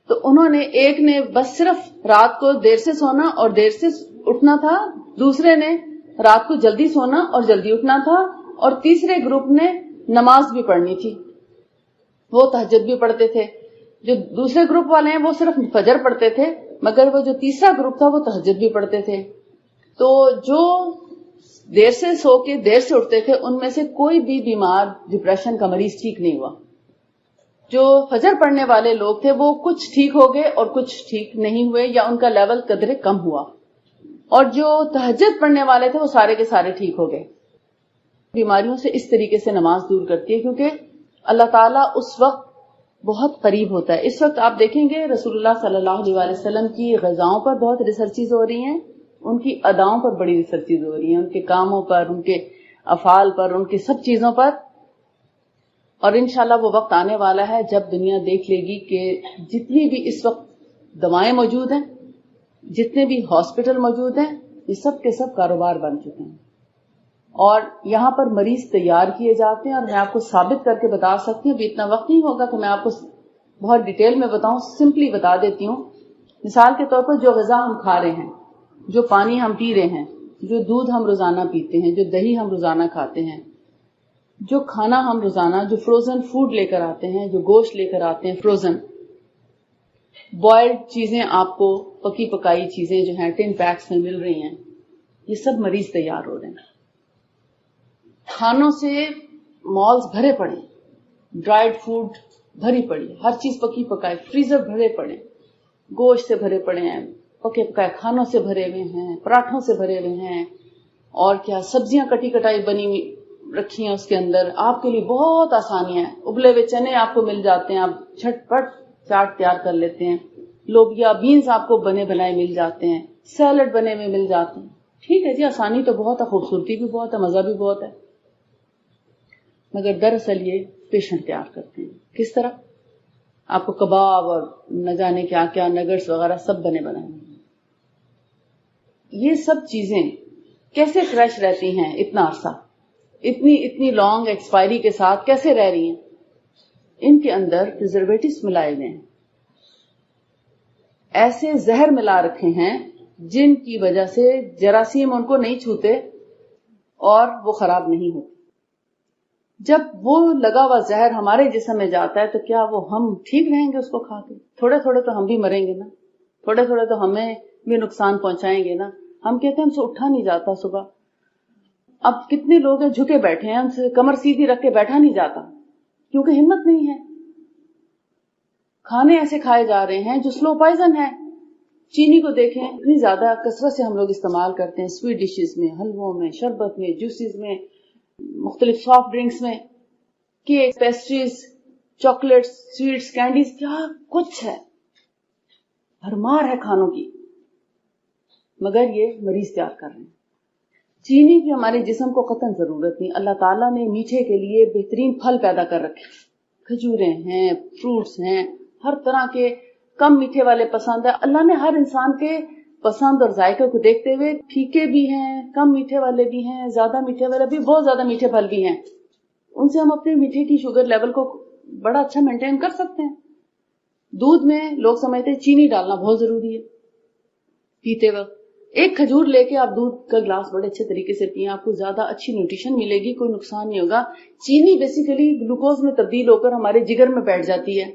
تو انہوں نے ایک نے بس صرف رات کو دیر سے سونا اور دیر سے اٹھنا تھا، دوسرے نے رات کو جلدی سونا اور جلدی اٹھنا تھا، اور تیسرے گروپ نے نماز بھی پڑھنی تھی، وہ تہجد بھی پڑھتے تھے. جو دوسرے گروپ والے ہیں وہ صرف فجر پڑھتے تھے، مگر وہ جو تیسرا گروپ تھا وہ تہجد بھی پڑھتے تھے. تو جو دیر سے سو کے دیر سے اٹھتے تھے ان میں سے کوئی بھی بیمار ڈپریشن کا مریض ٹھیک نہیں ہوا. جو فجر پڑھنے والے لوگ تھے وہ کچھ ٹھیک ہو گئے اور کچھ ٹھیک نہیں ہوئے، یا ان کا لیول قدرے کم ہوا. اور جو تہجد پڑھنے والے تھے وہ سارے کے سارے ٹھیک ہو گئے. بیماریوں سے اس طریقے سے نماز دور کرتی ہے، کیونکہ اللہ تعالیٰ اس وقت بہت قریب ہوتا ہے. اس وقت آپ دیکھیں گے رسول اللہ صلی اللہ علیہ وسلم کی غذاؤں پر بہت ریسرچز ہو رہی ہیں، ان کی اداؤں پر بڑی ریسرچز ہو رہی ہیں، ان کے کاموں پر، ان کے افعال پر، ان کی سب چیزوں پر. اور انشاءاللہ وہ وقت آنے والا ہے جب دنیا دیکھ لے گی کہ جتنی بھی اس وقت دوائیں موجود ہیں، جتنے بھی ہاسپٹل موجود ہیں، یہ سب کے سب کاروبار بن چکے ہیں. اور یہاں پر مریض تیار کیے جاتے ہیں، اور میں آپ کو ثابت کر کے بتا سکتی ہوں، ابھی اتنا وقت نہیں ہوگا کہ میں آپ کو بہت ڈیٹیل میں بتاؤں، سمپلی بتا دیتی ہوں. مثال کے طور پر جو غذا ہم کھا رہے ہیں، جو پانی ہم پی رہے ہیں، جو دودھ ہم روزانہ پیتے ہیں، جو دہی ہم روزانہ کھاتے ہیں، جو کھانا ہم روزانہ، جو فروزن فوڈ لے کر آتے ہیں، جو گوشت لے کر آتے ہیں فروزن، بوائلڈ چیزیں آپ کو، پکی پکائی چیزیں جو ہیں ٹن پیکس میں مل رہی ہیں، یہ سب مریض تیار ہو رہے ہیں. کھانوں سے مالز بھرے پڑے، ڈرائیڈ فوڈ بھری پڑی، ہر چیز پکی پکائی، فریزر بھرے پڑے، گوشت سے بھرے پڑے ہیں، پکے پکائے کھانوں سے بھرے ہوئے ہیں، پراٹھوں سے بھرے ہوئے ہیں، اور کیا سبزیاں کٹی کٹائی بنی ہوئی رکھی ہیں اس کے اندر. آپ کے لیے بہت آسانیاں ہیں. ابلے ہوئے چنے آپ کو مل جاتے ہیں، آپ جھٹ پٹ چاٹ تیار کر لیتے ہیں. لوبیا بینز آپ کو بنے بنائے مل جاتے ہیں، سیلڈ بنے ہوئے مل جاتے ہیں. ٹھیک ہے جی، آسانی تو بہت ہے، خوبصورتی بھی بہت ہے، مزہ بھی بہت ہے، مگر دراصل یہ پیشنٹ تیار کرتے ہیں. کس طرح؟ آپ کو کباب اور نہ جانے کیا کیا نگٹس وغیرہ سب بنے بنائے. یہ سب چیزیں کیسے فریش رہتی ہیں اتنا عرصہ، اتنی لانگ ایکسپائری کے ساتھ کیسے رہ رہی ہیں؟ ان کے اندر پریزرویٹوز ملائے ہوئے ہیں، ایسے زہر ملا رکھے ہیں جن کی وجہ سے جراثیم ان کو نہیں چھوتے اور وہ خراب نہیں ہوتے. جب وہ لگا ہوا زہر ہمارے جسم میں جاتا ہے تو کیا وہ ہم ٹھیک رہیں گے اس کو کھا کے؟ تھوڑے تھوڑے تو ہم بھی مریں گے نا، تھوڑے تھوڑے تو ہمیں بھی نقصان پہنچائیں گے نا. ہم کہتے ہیں ہم سے اٹھا نہیں جاتا صبح. اب کتنے لوگ ہیں جھکے بیٹھے ہیں، ہم سے کمر سیدھی رکھ کے بیٹھا نہیں جاتا کیونکہ ہمت نہیں ہے. کھانے ایسے کھائے جا رہے ہیں جو سلو پوائزن ہے. چینی کو دیکھیں، اتنی زیادہ کثرت سے ہم لوگ استعمال کرتے ہیں سویٹ ڈشز میں، حلووں میں، شربت میں، جوسز میں، مختلف سافٹ ڈرنکس میں، cake, pastries, chocolates, sweets, candies, کیا کچھ ہے، بھرمار ہے کھانوں کی، مگر یہ مریض تیار کر رہے ہیں. چینی کی ہمارے جسم کو قطعاً ضرورت نہیں. اللہ تعالیٰ نے میٹھے کے لیے بہترین پھل پیدا کر رکھے، کھجوریں ہیں، فروٹس ہیں، ہر طرح کے. کم میٹھے والے پسند ہے. اللہ نے ہر انسان کے پسند اور ذائقے کو دیکھتے ہوئے پھیکے بھی ہیں، کم میٹھے والے بھی ہیں، زیادہ میٹھے والے بھی، بہت زیادہ میٹھے پھل بھی ہیں. ان سے ہم اپنے میٹھے کی شوگر لیول کو بڑا اچھا مینٹین کر سکتے ہیں. دودھ میں لوگ سمجھتے ہیں چینی ڈالنا بہت ضروری ہے پیتے وقت. ایک کھجور لے کے آپ دودھ کا گلاس بڑے اچھے طریقے سے پیئیں، آپ کو زیادہ اچھی نیوٹریشن ملے گی، کوئی نقصان نہیں ہوگا. چینی بیسیکلی گلوکوز میں تبدیل ہو کر ہمارے جگر میں بیٹھ جاتی ہے.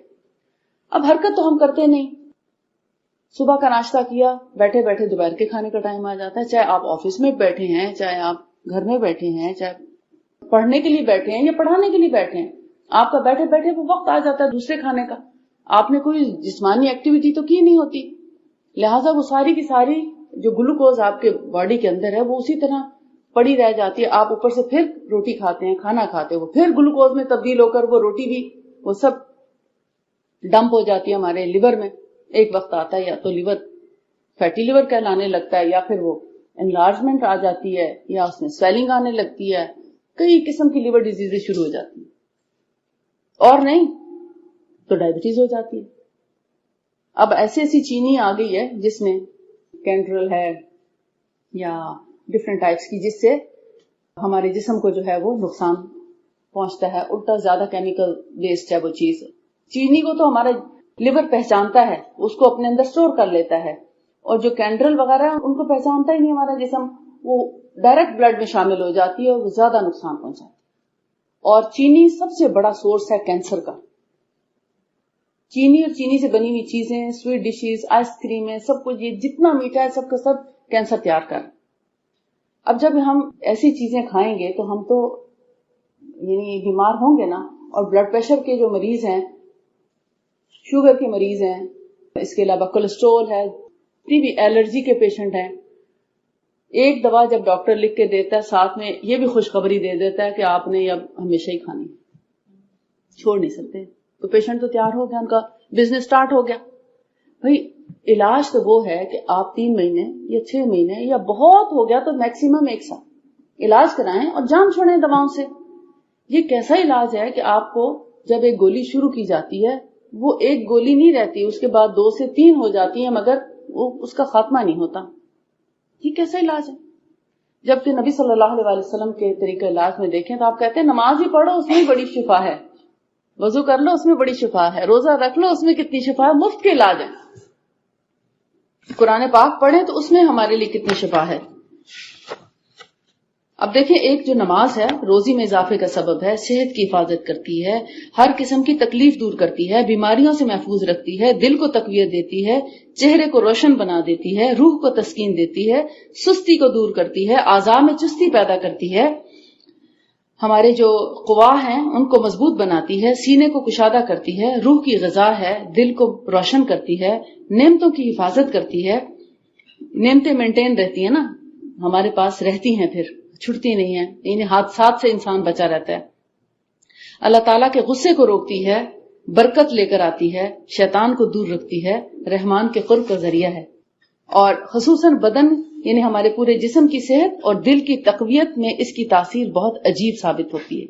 اب حرکت تو ہم کرتے نہیں. صبح کا ناشتہ کیا، بیٹھے بیٹھے دوپہر کے کھانے کا ٹائم آ جاتا ہے. چاہے آپ آفس میں بیٹھے ہیں، چاہے آپ گھر میں بیٹھے ہیں، چاہے پڑھنے کے لیے بیٹھے ہیں یا پڑھانے کے لیے بیٹھے ہیں، آپ کا بیٹھے بیٹھے وہ وقت آ جاتا ہے دوسرے کھانے کا. آپ نے کوئی جسمانی ایکٹیویٹی تو کی نہیں ہوتی، لہٰذا وہ ساری کی ساری جو گلوکوز آپ کے باڈی کے اندر ہے وہ اسی طرح پڑی رہ جاتی ہے. آپ اوپر سے پھر روٹی کھاتے ہیں، کھانا کھاتے ہیں، وہ پھر گلوکوز میں تبدیل ہو کر وہ روٹی بھی وہ سب ڈمپ ہو جاتی ہے ہمارے لیور میں. ایک وقت آتا ہے یا تو لیور فیٹی لیور کہلانے لگتا ہے، یا پھر وہ انلارجمنٹ آ جاتی ہے، یا اس میں سویلنگ آنے لگتی ہے، کئی قسم کی لیور ڈیزیزیں شروع ہو جاتی ہیں، اور نہیں تو ڈائبٹیز ہو جاتی ہے. اب ایسی چینی آ گئی ہے جس میں کینٹرل ہے یا ڈفرینٹ ٹائپس کی، جس سے ہمارے جسم کو جو ہے وہ نقصان پہنچتا ہے. الٹا زیادہ کیمیکل بیسڈ ہے وہ چیز. چینی کو تو ہمارا لیور پہچانتا ہے، اس کو اپنے اندر اسٹور کر لیتا ہے، اور جو کینٹرل وغیرہ ان کو پہچانتا ہی نہیں ہمارا جسم، وہ ڈائریکٹ بلڈ میں شامل ہو جاتی ہے اور وہ زیادہ نقصان پہنچاتی ہے. اور چینی سب سے بڑا سورس ہے کینسر کا. چینی اور چینی سے بنی ہوئی چیزیں، سویٹ ڈشز، آئس کریمیں، سب کچھ یہ جتنا میٹھا ہے سب کا سب کینسر تیار کر. اب جب ہم ایسی چیزیں کھائیں گے تو ہم تو یعنی بیمار ہوں گے نا. اور بلڈ پریشر کے جو مریض ہیں، شوگر کے مریض ہیں، اس کے علاوہ کولیسٹرول ہے، بھی الرجی کے پیشنٹ ہیں، ایک دوا جب ڈاکٹر لکھ کے دیتا ہے ساتھ میں یہ بھی خوشخبری دے دیتا ہے کہ آپ نے اب ہمیشہ ہی کھانی، چھوڑ نہیں سکتے. تو پیشنٹ تو تیار ہو گیا، ان کا بزنس سٹارٹ ہو گیا. بھائی علاج تو وہ ہے کہ آپ 3 مہینے یا 6 مہینے یا بہت ہو گیا تو میکسیمم 1 سال علاج کرائیں اور جان چھوڑیں دواؤں سے. یہ کیسا علاج ہے کہ آپ کو جب ایک گولی شروع کی جاتی ہے وہ ایک گولی نہیں رہتی، اس کے بعد 2 سے 3 ہو جاتی ہیں، مگر وہ اس کا خاتمہ نہیں ہوتا. یہ کیسا علاج ہے؟ جبکہ نبی صلی اللہ علیہ وسلم کے طریقہ علاج میں دیکھیں تو آپ کہتے ہیں نماز ہی پڑھو اس میں بڑی شفا ہے، وضو کر لو اس میں بڑی شفا ہے، روزہ رکھ لو اس میں کتنی شفا ہے، مفت کے علاج ہے. قرآن پاک پڑھیں تو اس میں ہمارے لیے کتنی شفا ہے. اب دیکھیں، ایک جو نماز ہے روزی میں اضافے کا سبب ہے، صحت کی حفاظت کرتی ہے، ہر قسم کی تکلیف دور کرتی ہے، بیماریوں سے محفوظ رکھتی ہے، دل کو تقویت دیتی ہے، چہرے کو روشن بنا دیتی ہے، روح کو تسکین دیتی ہے، سستی کو دور کرتی ہے، اعضاء میں چستی پیدا کرتی ہے، ہمارے جو قوا ہیں ان کو مضبوط بناتی ہے، سینے کو کشادہ کرتی ہے، روح کی غذا ہے، دل کو روشن کرتی ہے، نعمتوں کی حفاظت کرتی ہے. نعمتیں مینٹین رہتی ہیں نا ہمارے پاس، رہتی ہیں، پھر چھٹتی نہیں ہیں، یعنی حادثات سے انسان بچا رہتا ہے. اللہ تعالیٰ کے غصے کو روکتی ہے، برکت لے کر آتی ہے، شیطان کو دور رکھتی ہے، رحمان کے قرب کا ذریعہ ہے. اور خصوصاً بدن یعنی ہمارے پورے جسم کی صحت اور دل کی تقویت میں اس کی تاثیر بہت عجیب ثابت ہوتی ہے.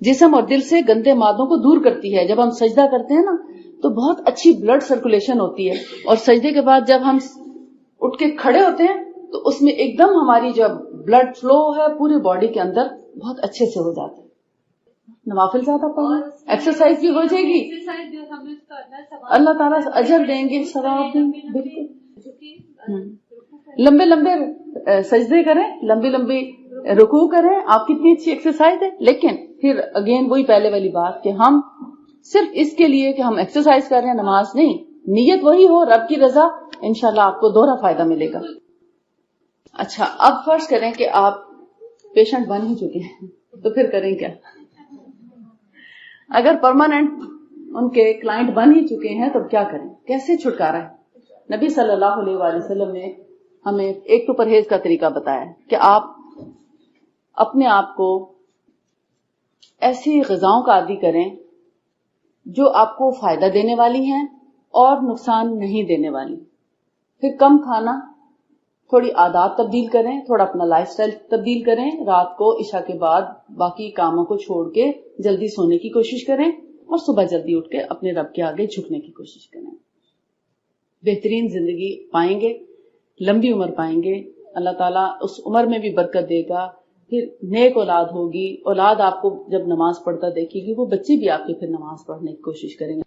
جسم اور دل سے گندے مادوں کو دور کرتی ہے. جب ہم سجدہ کرتے ہیں نا تو بہت اچھی بلڈ سرکولیشن ہوتی ہے، اور سجدے کے بعد جب ہم اٹھ کے کھڑے ہوتے ہیں تو اس میں ایک دم ہماری جو بلڈ فلو ہے پوری باڈی کے اندر بہت اچھے سے ہو جاتا ہے. نوافل زیادہ پڑھیں، ایکسرسائز بھی ہو جائے گی، اللہ تعالیٰ اجر دیں گے، ثواب دیں گے. بالکل لمبے لمبے سجدے کریں، لمبی لمبی رکوع کریں، آپ کتنی اچھی ایکسرسائز ہے. لیکن پھر اگین وہی پہلے والی بات کہ ہم صرف اس کے لیے کہ ہم ایکسرسائز کر رہے ہیں نماز نہیں، نیت وہی ہو رب کی رضا، انشاءاللہ آپ کو دوہرا فائدہ ملے گا. اچھا، اب فرض کریں کہ آپ پیشنٹ بن ہی چکے ہیں تو پھر کریں کیا؟ اگر پرماننٹ ان کے کلائنٹ بن ہی چکے ہیں تو کیا کریں، کیسے چھٹکارا ہے؟ نبی صلی اللہ علیہ وآلہ وسلم نے ہمیں ایک تو پرہیز کا طریقہ بتایا ہے کہ آپ اپنے آپ کو ایسی غذاؤں کا عادی کریں جو آپ کو فائدہ دینے والی ہیں اور نقصان نہیں دینے والی. پھر کم کھانا، تھوڑی عادات تبدیل کریں، تھوڑا اپنا لائف سٹائل تبدیل کریں، رات کو عشاء کے بعد باقی کاموں کو چھوڑ کے جلدی سونے کی کوشش کریں اور صبح جلدی اٹھ کے اپنے رب کے آگے جھکنے کی کوشش کریں. بہترین زندگی پائیں گے، لمبی عمر پائیں گے، اللہ تعالیٰ اس عمر میں بھی برکت دے گا. پھر نیک اولاد ہوگی، اولاد آپ کو جب نماز پڑھتا دیکھے گی، وہ بچے بھی آپ کے پھر نماز پڑھنے کی کوشش کریں گے.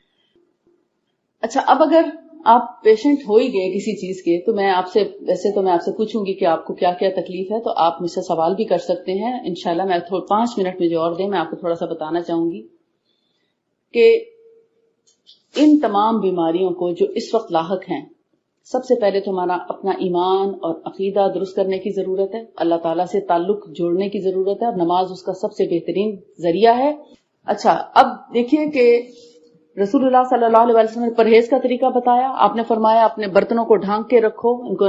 اچھا، اب اگر آپ پیشنٹ ہو ہی گئے کسی چیز کے تو میں آپ سے پوچھوں گی کہ آپ کو کیا کیا تکلیف ہے، تو آپ مجھ سے سوال بھی کر سکتے ہیں. انشاءاللہ میں 5 منٹ میں جو اور دیں میں آپ کو تھوڑا سا بتانا چاہوں گی کہ ان تمام بیماریوں کو جو اس وقت لاحق ہیں، سب سے پہلے تو ہمارا اپنا ایمان اور عقیدہ درست کرنے کی ضرورت ہے، اللہ تعالیٰ سے تعلق جوڑنے کی ضرورت ہے، اور نماز اس کا سب سے بہترین ذریعہ ہے. اچھا، اب دیکھیے کہ رسول اللہ صلی اللہ علیہ وسلم نے پرہیز کا طریقہ بتایا. آپ نے فرمایا اپنے برتنوں کو ڈھانک کے رکھو, ان کو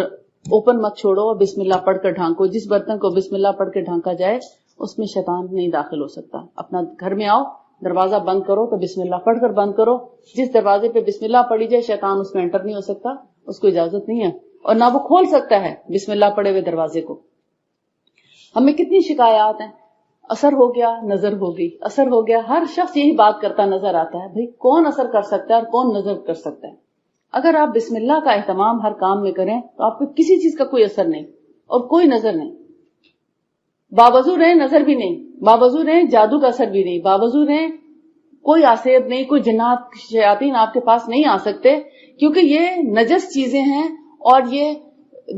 اوپن مت چھوڑو, اور بسم اللہ پڑھ کر ڈھانکو. جس برتن کو بسم اللہ پڑھ کے ڈھانکا جائے اس میں شیطان نہیں داخل ہو سکتا. اپنا گھر میں آؤ, دروازہ بند کرو تو بسم اللہ پڑھ کر بند کرو. جس دروازے پہ بسم اللہ پڑھی جائے شیطان اس میں انٹر نہیں ہو سکتا, اس کو اجازت نہیں ہے, اور نہ وہ کھول سکتا ہے بسم اللہ پڑھے ہوئے دروازے کو. ہمیں کتنی شکایات ہیں, اثر ہو گیا, نظر ہو گئی, اثر ہو گیا. ہر شخص یہی بات کرتا نظر آتا ہے. بھئی کون اثر کر سکتا ہے اور کون نظر کر سکتا ہے؟ اگر آپ بسم اللہ کا اہتمام ہر کام میں کریں تو آپ کو کسی چیز کا کوئی اثر نہیں اور کوئی نظر نہیں. باوضو رہیں نظر بھی نہیں, باوضو رہیں جادو کا اثر بھی نہیں, باوضو رہیں کوئی آسیب نہیں, کوئی جنات شیاطین آپ کے پاس نہیں آ سکتے, کیونکہ یہ نجس چیزیں ہیں اور یہ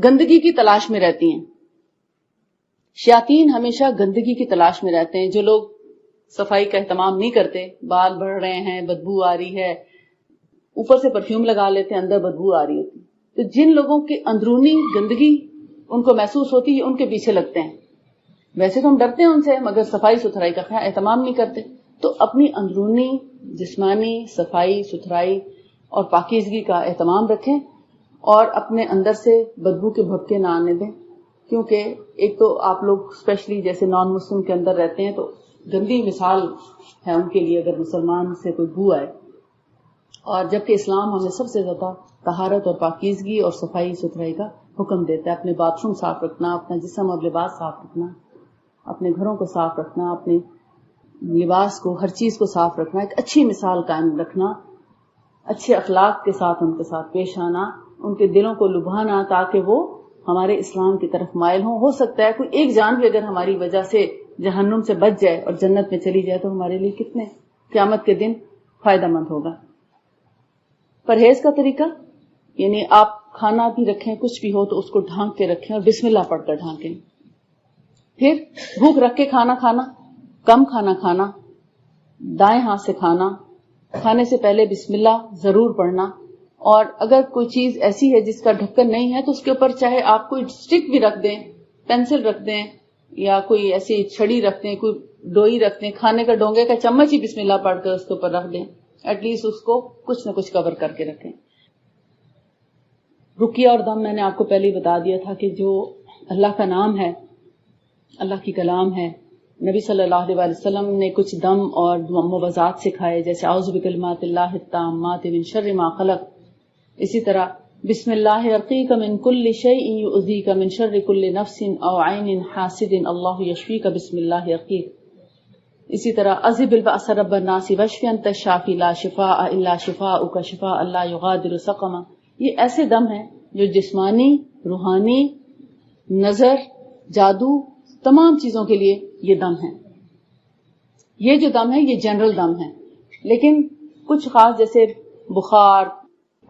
گندگی کی تلاش میں رہتی ہیں. شیاطین ہمیشہ گندگی کی تلاش میں رہتے ہیں. جو لوگ صفائی کا اہتمام نہیں کرتے, بال بڑھ رہے ہیں, بدبو آ رہی ہے, اوپر سے پرفیوم لگا لیتے ہیں, اندر بدبو آ رہی ہوتی, تو جن لوگوں کی اندرونی گندگی ان کو محسوس ہوتی ہے ان کے پیچھے لگتے ہیں. ویسے تو ہم ڈرتے ہیں ان سے, مگر صفائی ستھرائی کا اہتمام نہیں کرتے. تو اپنی اندرونی جسمانی صفائی ستھرائی اور پاکیزگی کا اہتمام رکھیں, اور اپنے اندر سے بدبو کے بھپکے نہ آنے دیں. کیونکہ ایک تو آپ لوگ اسپیشلی جیسے نان مسلم کے اندر رہتے ہیں تو گندی مثال ہے ان کے لیے اگر مسلمان سے کوئی بو آئے. اور جبکہ اسلام ہمیں سب سے زیادہ طہارت اور پاکیزگی اور صفائی ستھرائی کا حکم دیتا ہے. اپنے باتھ روم صاف رکھنا, اپنا جسم اور لباس صاف رکھنا, اپنے گھروں کو صاف رکھنا, اپنے لباس کو, ہر چیز کو صاف رکھنا, ایک اچھی مثال قائم رکھنا, اچھے اخلاق کے ساتھ ان کے ساتھ پیش آنا, ان کے دلوں کو لبھانا تاکہ وہ ہمارے اسلام کی طرف مائل ہوں. ہو سکتا ہے کوئی ایک جان بھی اگر ہماری وجہ سے جہنم سے بچ جائے اور جنت میں چلی جائے تو ہمارے لیے کتنے قیامت کے دن فائدہ مند ہوگا. پرہیز کا طریقہ یعنی آپ کھانا بھی رکھیں, کچھ بھی ہو تو اس کو ڈھانک کے رکھیں اور بسم اللہ پڑھ کر ڈھانکیں. پھر بھوک رکھ کے کھانا کھانا, کم کھانا کھانا, دائیں ہاتھ سے کھانا, کھانے سے پہلے بسم اللہ ضرور پڑھنا. اور اگر کوئی چیز ایسی ہے جس کا ڈھکن نہیں ہے تو اس کے اوپر چاہے آپ کوئی اسٹک بھی رکھ دیں, پینسل رکھ دیں, یا کوئی ایسی چھڑی رکھ دیں, کوئی ڈوئی رکھ دیں, کھانے کا ڈونگے کا چمچ ہی بسم اللہ پڑھ کر اس کے اوپر رکھ دیں. ایٹ لیسٹ اس کو کچھ نہ کچھ کور کر کے رکھیں. رقیہ اور دم میں نے آپ کو پہلے ہی بتا دیا تھا کہ جو اللہ کا نام ہے, اللہ کی کلام ہے, نبی صلی اللہ علیہ وسلم نے کچھ دم اور موضوعات سکھائے, جیسے اعوذ بکلمات اللہ التامات من شر ما خلق. اسی طرح بسم اللہ ارقیک من کل شیء یؤذیک من شر کل نفس او عین حاسد اللہ یشفیک بسم اللہ ارقیک. اسی طرح اذهب البأس رب الناس واشف انت الشافی لا شفاء الا شفاؤک شفاء لا یغادر سقما. یہ ایسے دم ہیں جو جسمانی, روحانی, نظر, جادو, تمام چیزوں کے لیے یہ دم ہے. یہ جو دم ہے یہ جنرل دم ہے, لیکن کچھ خاص جیسے بخار,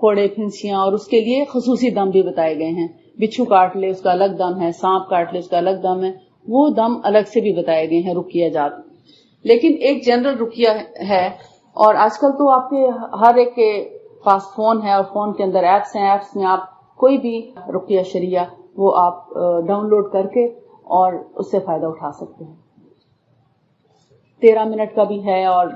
پھوڑے, پھنسیاں, اور اس کے لیے خصوصی دم بھی بتائے گئے ہیں. بچھو کاٹ لے اس کا الگ دم ہے, سانپ کاٹ لے اس کا الگ دم ہے, وہ دم الگ سے بھی بتائے گئے ہیں رقیہ جات. لیکن ایک جنرل رقیہ ہے, اور آج کل تو آپ کے ہر ایک کے پاس فون ہے اور فون کے اندر ایپس ہیں. ایپس میں آپ کوئی بھی رقیہ شریعہ وہ آپ ڈاؤن لوڈ کر کے اور اس سے فائدہ اٹھا سکتے ہیں. 13 منٹ کا بھی ہے اور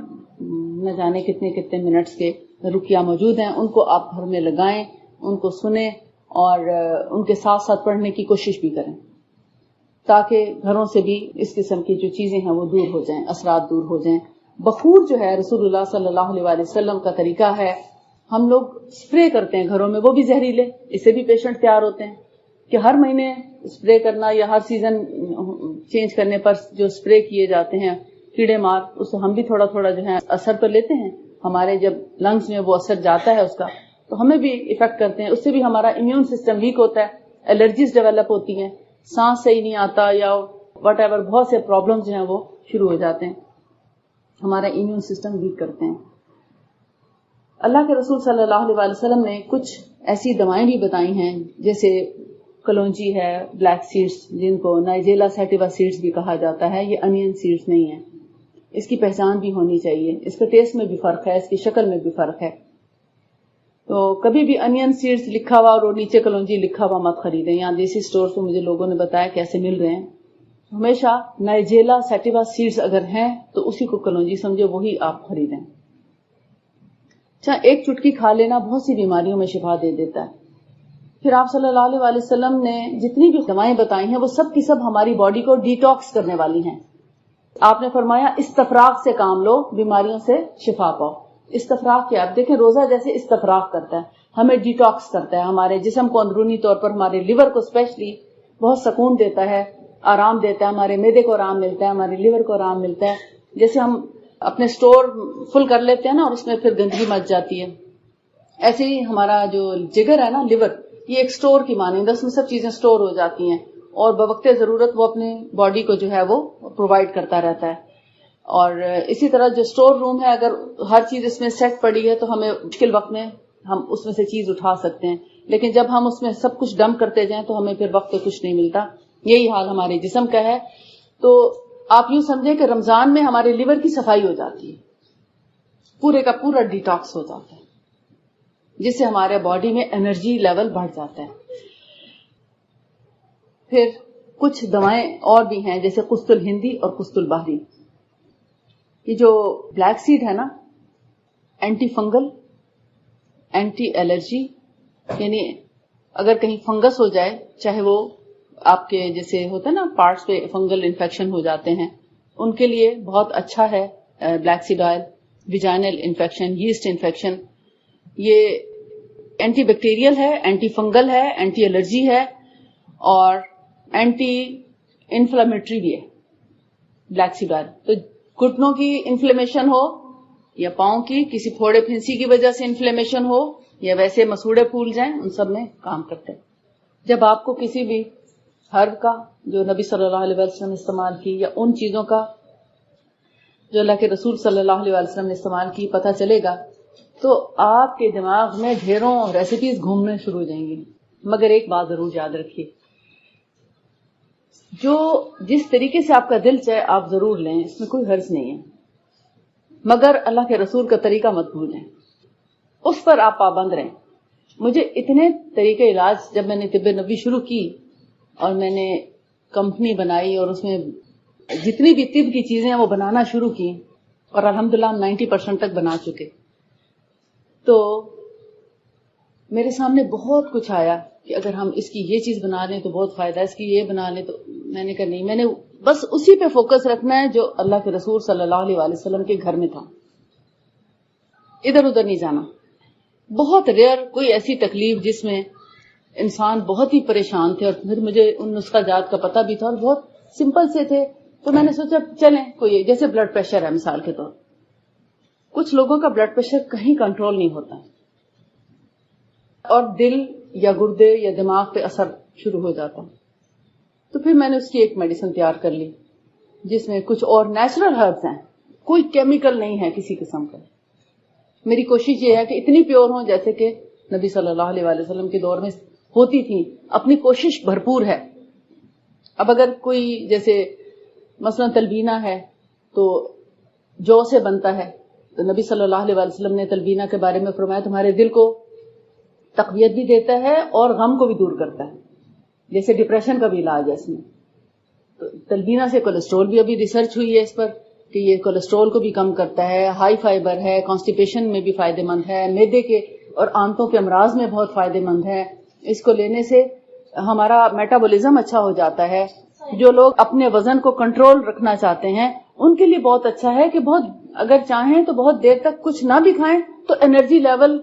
نہ جانے کتنے کتنے منٹس کے رقیہ موجود ہیں. ان کو آپ گھر میں لگائیں, ان کو سنیں اور ان کے ساتھ ساتھ پڑھنے کی کوشش بھی کریں, تاکہ گھروں سے بھی اس قسم کی جو چیزیں ہیں وہ دور ہو جائیں, اثرات دور ہو جائیں. بخور جو ہے رسول اللہ صلی اللہ علیہ وسلم کا طریقہ ہے, ہم لوگ اسپرے کرتے ہیں گھروں میں, وہ بھی زہریلے, اس سے بھی پیشنٹ تیار ہوتے ہیں کہ ہر مہینے اسپرے کرنا یا ہر سیزن چینج کرنے پر جو اسپرے کیے جاتے ہیں کیڑے مار, اس سے ہم بھی تھوڑا تھوڑا جو ہے اثر تو لیتے ہیں. ہمارے جب لنگز میں وہ اثر جاتا ہے اس کا تو ہمیں بھی افیکٹ کرتے ہیں, اس سے بھی ہمارا امیون سسٹم ویک ہوتا ہے, الرجیز ڈیولپ ہوتی ہیں, سانس صحیح نہیں آتا, یا وٹ ایور بہت سے پرابلم جو ہیں وہ شروع ہو جاتے ہیں, ہمارا امیون سسٹم ویک کرتے ہیں. اللہ کے رسول صلی اللہ علیہ وسلم نے کچھ ایسی دوائیں بھی بتائی ہیں, جیسے کلونجی ہے, بلیک سیڈز جن کو نائجیلا سیٹیوا سیڈز بھی کہا جاتا ہے, یہ انین سیڈز نہیں ہیں. اس کی پہچان بھی ہونی چاہیے, اس کے ٹیسٹ میں بھی فرق ہے, اس کی شکل میں بھی فرق ہے. تو کبھی بھی انین سیڈز لکھا ہوا اور نیچے کلونجی لکھا ہوا مت خریدیں. یہاں دیسی سٹور سے مجھے لوگوں نے بتایا کیسے مل رہے ہیں. ہمیشہ نائجیلا سیٹیوا سیڈز اگر ہیں تو اسی کو کلونجی سمجھو, وہی آپ خریدیں. چاہے ایک چٹکی کھا لینا بہت سی بیماریوں میں شفا دے دیتا ہے. پھر آپ صلی اللہ علیہ وسلم نے جتنی بھی دوائیں بتائی ہیں وہ سب کی سب ہماری باڈی کو ڈیٹاکس کرنے والی ہیں. آپ نے فرمایا استفراغ سے کام لو، بیماریوں سے شفا پاؤ. استفراغ کیا؟ آپ دیکھیں روزہ جیسے استفراغ کرتا ہے، ہمیں ڈیٹاکس کرتا ہے، ہمارے جسم کو اندرونی طور پر، ہمارے لیور کو اسپیشلی بہت سکون دیتا ہے، آرام دیتا ہے، ہمارے معدے کو آرام ملتا ہے، ہمارے لیور کو آرام ملتا ہے. جیسے ہم اپنے سٹور فل کر لیتے ہیں نا اور اس میں پھر گندگی مچ جاتی ہے، ایسے ہی ہمارا جو جگر ہے نا، لیور، یہ ایک سٹور کی مانند ہے، اس میں سب چیزیں سٹور ہو جاتی ہیں اور بوقت ضرورت وہ اپنے باڈی کو جو ہے وہ پرووائڈ کرتا رہتا ہے. اور اسی طرح جو سٹور روم ہے، اگر ہر چیز اس میں سیٹ پڑی ہے تو ہمیں مشکل وقت میں ہم اس میں سے چیز اٹھا سکتے ہیں، لیکن جب ہم اس میں سب کچھ ڈمپ کرتے جائیں تو ہمیں پھر وقت پہ کچھ نہیں ملتا. یہی حال ہمارے جسم کا ہے. تو آپ یوں سمجھیں کہ رمضان میں ہمارے لیور کی صفائی ہو جاتی ہے، پورے کا پورا ڈیٹاکس ہو جاتا ہے، جس سے ہمارے باڈی میں انرجی لیول بڑھ جاتا ہے. پھر کچھ دوائیں اور بھی ہیں جیسے قسط الہندی اور قسط البحری. یہ جو بلیک سیڈ ہے نا، اینٹی فنگل، اینٹی الرجی، یعنی اگر کہیں فنگس ہو جائے، چاہے وہ آپ کے جیسے ہوتا ہے نا پارٹس پہ فنگل انفیکشن ہو جاتے ہیں، ان کے لیے بہت اچھا ہے black seed oil. Vaginal infection, یسٹ infection, یہ اینٹی بیکٹیریل ہے، اینٹی فنگل ہے، اینٹی الرجی ہے اور اینٹی انفلامیٹری بھی ہے بلیک سیڈ آئل. تو گھٹنوں کی انفلیمیشن ہو یا پاؤں کی کسی پھوڑے پھنسی کی وجہ سے انفلیمیشن ہو یا ویسے مسوڑے پھول جائیں، ان سب میں کام کرتے ہیں. جب آپ کو کسی بھی ہرب کا جو نبی صلی اللہ علیہ وسلم نے استعمال کی یا ان چیزوں کا جو اللہ کے رسول صلی اللہ علیہ وسلم نے استعمال کی پتہ چلے گا تو آپ کے دماغ میں ڈھیروں ریسیپیز گھومنے شروع ہو جائیں گی. مگر ایک بات ضرور یاد رکھیے، جو جس طریقے سے آپ کا دل چاہے آپ ضرور لیں، اس میں کوئی حرج نہیں ہے، مگر اللہ کے رسول کا طریقہ مت بھولیں، اس پر آپ پابند رہیں. مجھے اتنے طریقے علاج جب میں نے طب نبوی شروع کی اور میں نے کمپنی بنائی اور اس میں جتنی بھی طب کی چیزیں ہیں وہ بنانا شروع کی اور الحمدللہ ہم 90% تک بنا چکے، تو میرے سامنے بہت کچھ آیا کہ اگر ہم اس کی یہ چیز بنا لیں تو بہت فائدہ ہے، اس کی یہ بنا لیں. تو میں نے کہا نہیں، میں نے بس اسی پہ فوکس رکھنا ہے جو اللہ کے رسول صلی اللہ علیہ وسلم کے گھر میں تھا، ادھر ادھر نہیں جانا. بہت ریئر کوئی ایسی تکلیف جس میں انسان بہت ہی پریشان تھے اور پھر مجھے ان نسخہ جات کا پتہ بھی تھا اور بہت سمپل سے تھے، تو میں نے سوچا چلیں کوئی، جیسے بلڈ پریشر ہے مثال کے طور، کچھ لوگوں کا بلڈ پریشر کہیں کنٹرول نہیں ہوتا اور دل یا گردے یا دماغ پہ اثر شروع ہو جاتا، تو پھر میں نے اس کی ایک میڈیسن تیار کر لی جس میں کچھ اور نیچرل ہربز ہیں، کوئی کیمیکل نہیں ہے کسی قسم کا. میری کوشش یہ ہے کہ اتنی پیور ہوں جیسے کہ نبی صلی اللہ علیہ وسلم کے دور میں ہوتی تھی. اپنی کوشش بھرپور ہے. اب اگر کوئی جیسے مثلا تلبینہ ہے تو جو سے بنتا ہے، تو نبی صلی اللہ علیہ وسلم نے تلبینہ کے بارے میں فرمایا تمہارے دل کو تقویت بھی دیتا ہے اور غم کو بھی دور کرتا ہے، جیسے ڈپریشن کا بھی علاج ہے اس میں. تلبینہ سے کولیسٹرول بھی ابھی ریسرچ ہوئی ہے اس پر کہ یہ کولیسٹرول کو بھی کم کرتا ہے، ہائی فائبر ہے، کانسٹیپیشن میں بھی فائدہ مند ہے، معدے کے اور آنتوں کے امراض میں بہت فائدہ مند ہے. اس کو لینے سے ہمارا میٹابولزم اچھا ہو جاتا ہے. جو لوگ اپنے وزن کو کنٹرول رکھنا چاہتے ہیں ان کے لیے بہت اچھا ہے کہ بہت اگر چاہیں تو بہت دیر تک کچھ نہ بھی کھائیں تو انرجی لیول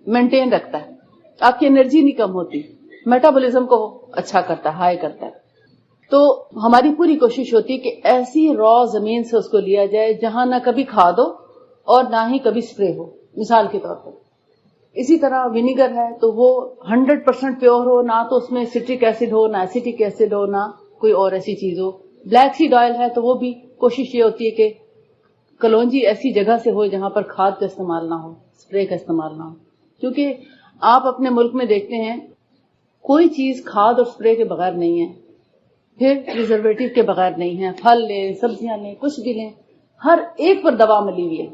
مینٹین رکھتا ہے، آپ کی انرجی نہیں کم ہوتی، میٹابولزم کو اچھا کرتا ہے، ہائی کرتا ہے. تو ہماری پوری کوشش ہوتی ہے کہ ایسی را زمین سے اس کو لیا جائے جہاں نہ کبھی کھاد ہو اور نہ ہی کبھی سپرے ہو. مثال کے طور پر اسی طرح ونیگر ہے تو وہ 100% پیور ہو، نہ تو اس میں سٹرک ایسڈ ہو، نہ ایسیٹک ایسڈ ہو، نہ کوئی اور ایسی چیز ہو. بلیک سیڈ آئل ہے تو وہ بھی کوشش یہ ہوتی ہے کہ کلونجی ایسی جگہ سے ہو جہاں پر کھاد کا استعمال نہ ہو، سپرے کا استعمال نہ ہو. کیونکہ آپ اپنے ملک میں دیکھتے ہیں کوئی چیز کھاد اور سپرے کے بغیر نہیں ہے، پھر پریزرویٹو کے بغیر نہیں ہے. پھل لیں، سبزیاں لیں، کچھ بھی لیں، ہر ایک پر دوا ملی ہوئی ہے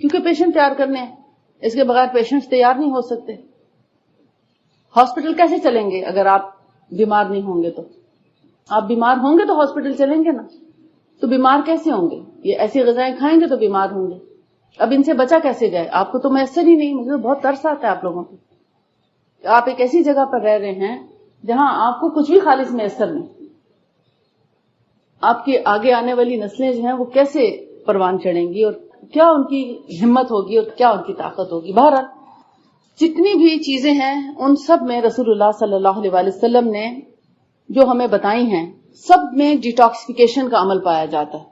کیونکہ پیشنٹ تیار کرنے ہیں. اس کے بغیر پیشنٹس تیار نہیں ہو سکتے. ہاسپٹل کیسے چلیں گے اگر آپ بیمار نہیں ہوں گے؟ تو آپ بیمار ہوں گے تو ہاسپٹل چلیں گے نا، تو بیمار کیسے ہوں گے؟ یہ ایسی غذائیں کھائیں گے تو بیمار ہوں گے. اب ان سے بچا کیسے جائے؟ آپ کو تو میسر ہی نہیں. مجھے بہت ترس آتا ہے آپ لوگوں کو. آپ ایک ایسی جگہ پر رہ رہے ہیں جہاں آپ کو کچھ بھی خالص میسر نہیں. آپ کی آگے آنے والی نسلیں جو ہیں وہ کیسے پروان چڑھیں گی، اور کیا ان کی ہمت ہوگی اور کیا ان کی طاقت ہوگی. بہرحال جتنی بھی چیزیں ہیں ان سب میں رسول اللہ صلی اللہ علیہ وسلم نے جو ہمیں بتائی ہیں سب میں ڈیٹاکسیفیکیشن کا عمل پایا جاتا ہے.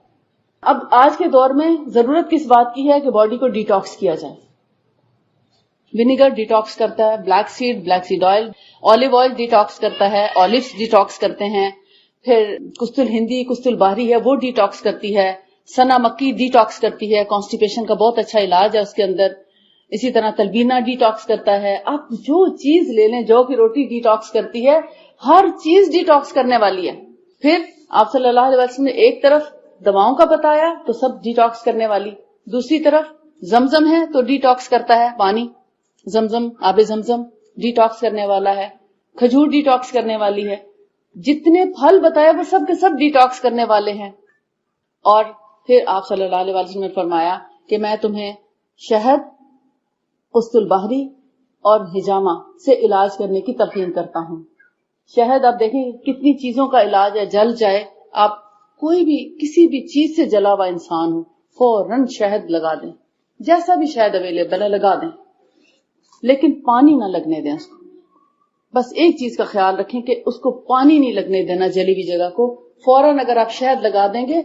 اب آج کے دور میں ضرورت کس بات کی ہے کہ باڈی کو ڈیٹاکس کیا جائے. ونیگر ڈیٹاکس کرتا ہے، black seed oil, olive oil detox کرتا ہے، آلیوز ڈیٹاکس کرتے ہیں، پھر کستل ہندی کستل باہری ہے وہ ڈیٹاکس کرتی ہے، سنا مکی ڈیٹاکس کرتی ہے، کانسٹیپیشن کا بہت اچھا علاج ہے اس کے اندر. اسی طرح تلبینہ ڈیٹاکس کرتا ہے. آپ جو چیز لے لیں، جو کی روٹی ڈیٹاکس کرتی ہے، ہر چیز ڈیٹاکس کرنے والی ہے. پھر آپ صلی اللہ علیہ وسلم نے ایک طرف دواؤں کا بتایا تو سب ڈیٹاکس کرنے والی، دوسری طرف زمزم ہے تو ڈیٹاکس کرتا ہے پانی، زمزم آب زمزم ڈیٹاکس کرنے والا ہے، کھجور ڈیٹاکس کرنے والی ہے، جتنے پھل بتائے وہ سب کے سب ڈیٹاکس کرنے والے ہیں. اور پھر آپ صلی اللہ علیہ وسلم نے فرمایا کہ میں تمہیں شہد، قسط البحری اور حجامہ سے علاج کرنے کی تلقین کرتا ہوں. شہد آپ دیکھیں کتنی چیزوں کا علاج ہے. جل جائے، آپ کوئی بھی کسی بھی چیز سے جلا ہوا انسان ہو فوراً شہد لگا دیں، جیسا بھی شہد اویلیبل ہے لگا دیں، لیکن پانی نہ لگنے دیں اس کو. بس ایک چیز کا خیال رکھیں کہ اس کو پانی نہیں لگنے دینا جلی ہوئی جگہ کو. فوراً اگر آپ شہد لگا دیں گے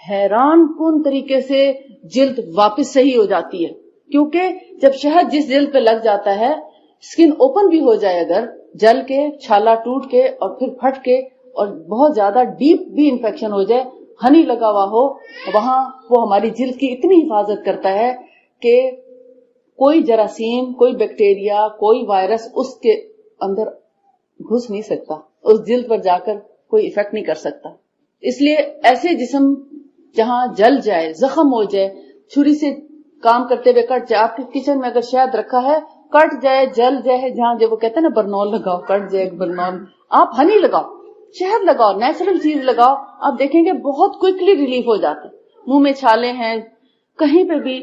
حیران کن طریقے سے جلد واپس صحیح ہو جاتی ہے. کیونکہ جب شہد جس جلد پہ لگ جاتا ہے، اسکن اوپن بھی ہو جائے اگر جل کے، چھالا ٹوٹ کے اور پھر پھٹ کے اور بہت زیادہ ڈیپ بھی انفیکشن ہو جائے، ہنی لگا ہوا ہو وہاں، وہ ہماری جلد کی اتنی حفاظت کرتا ہے کہ کوئی جراثیم، کوئی بیکٹیریا، کوئی وائرس اس کے اندر گھس نہیں سکتا، اس جلد پر جا کر کوئی افیکٹ نہیں کر سکتا. اس لیے ایسے جسم جہاں جل جائے، زخم ہو جائے، چھری سے کام کرتے ہوئے کٹ جائے، آپ کے کچن میں اگر شہد رکھا ہے کٹ جائے، جل جائے، جہاں جو وہ کہتے ہیں نا برنول لگاؤ، کٹ جائے برنول، آپ ہنی لگاؤ، شہد لگاؤ، نیچرل چیز لگاؤ، آپ دیکھیں گے بہت کوئکلی ریلیف ہو جاتا ہے. منہ میں چھالے ہیں، کہیں پہ بھی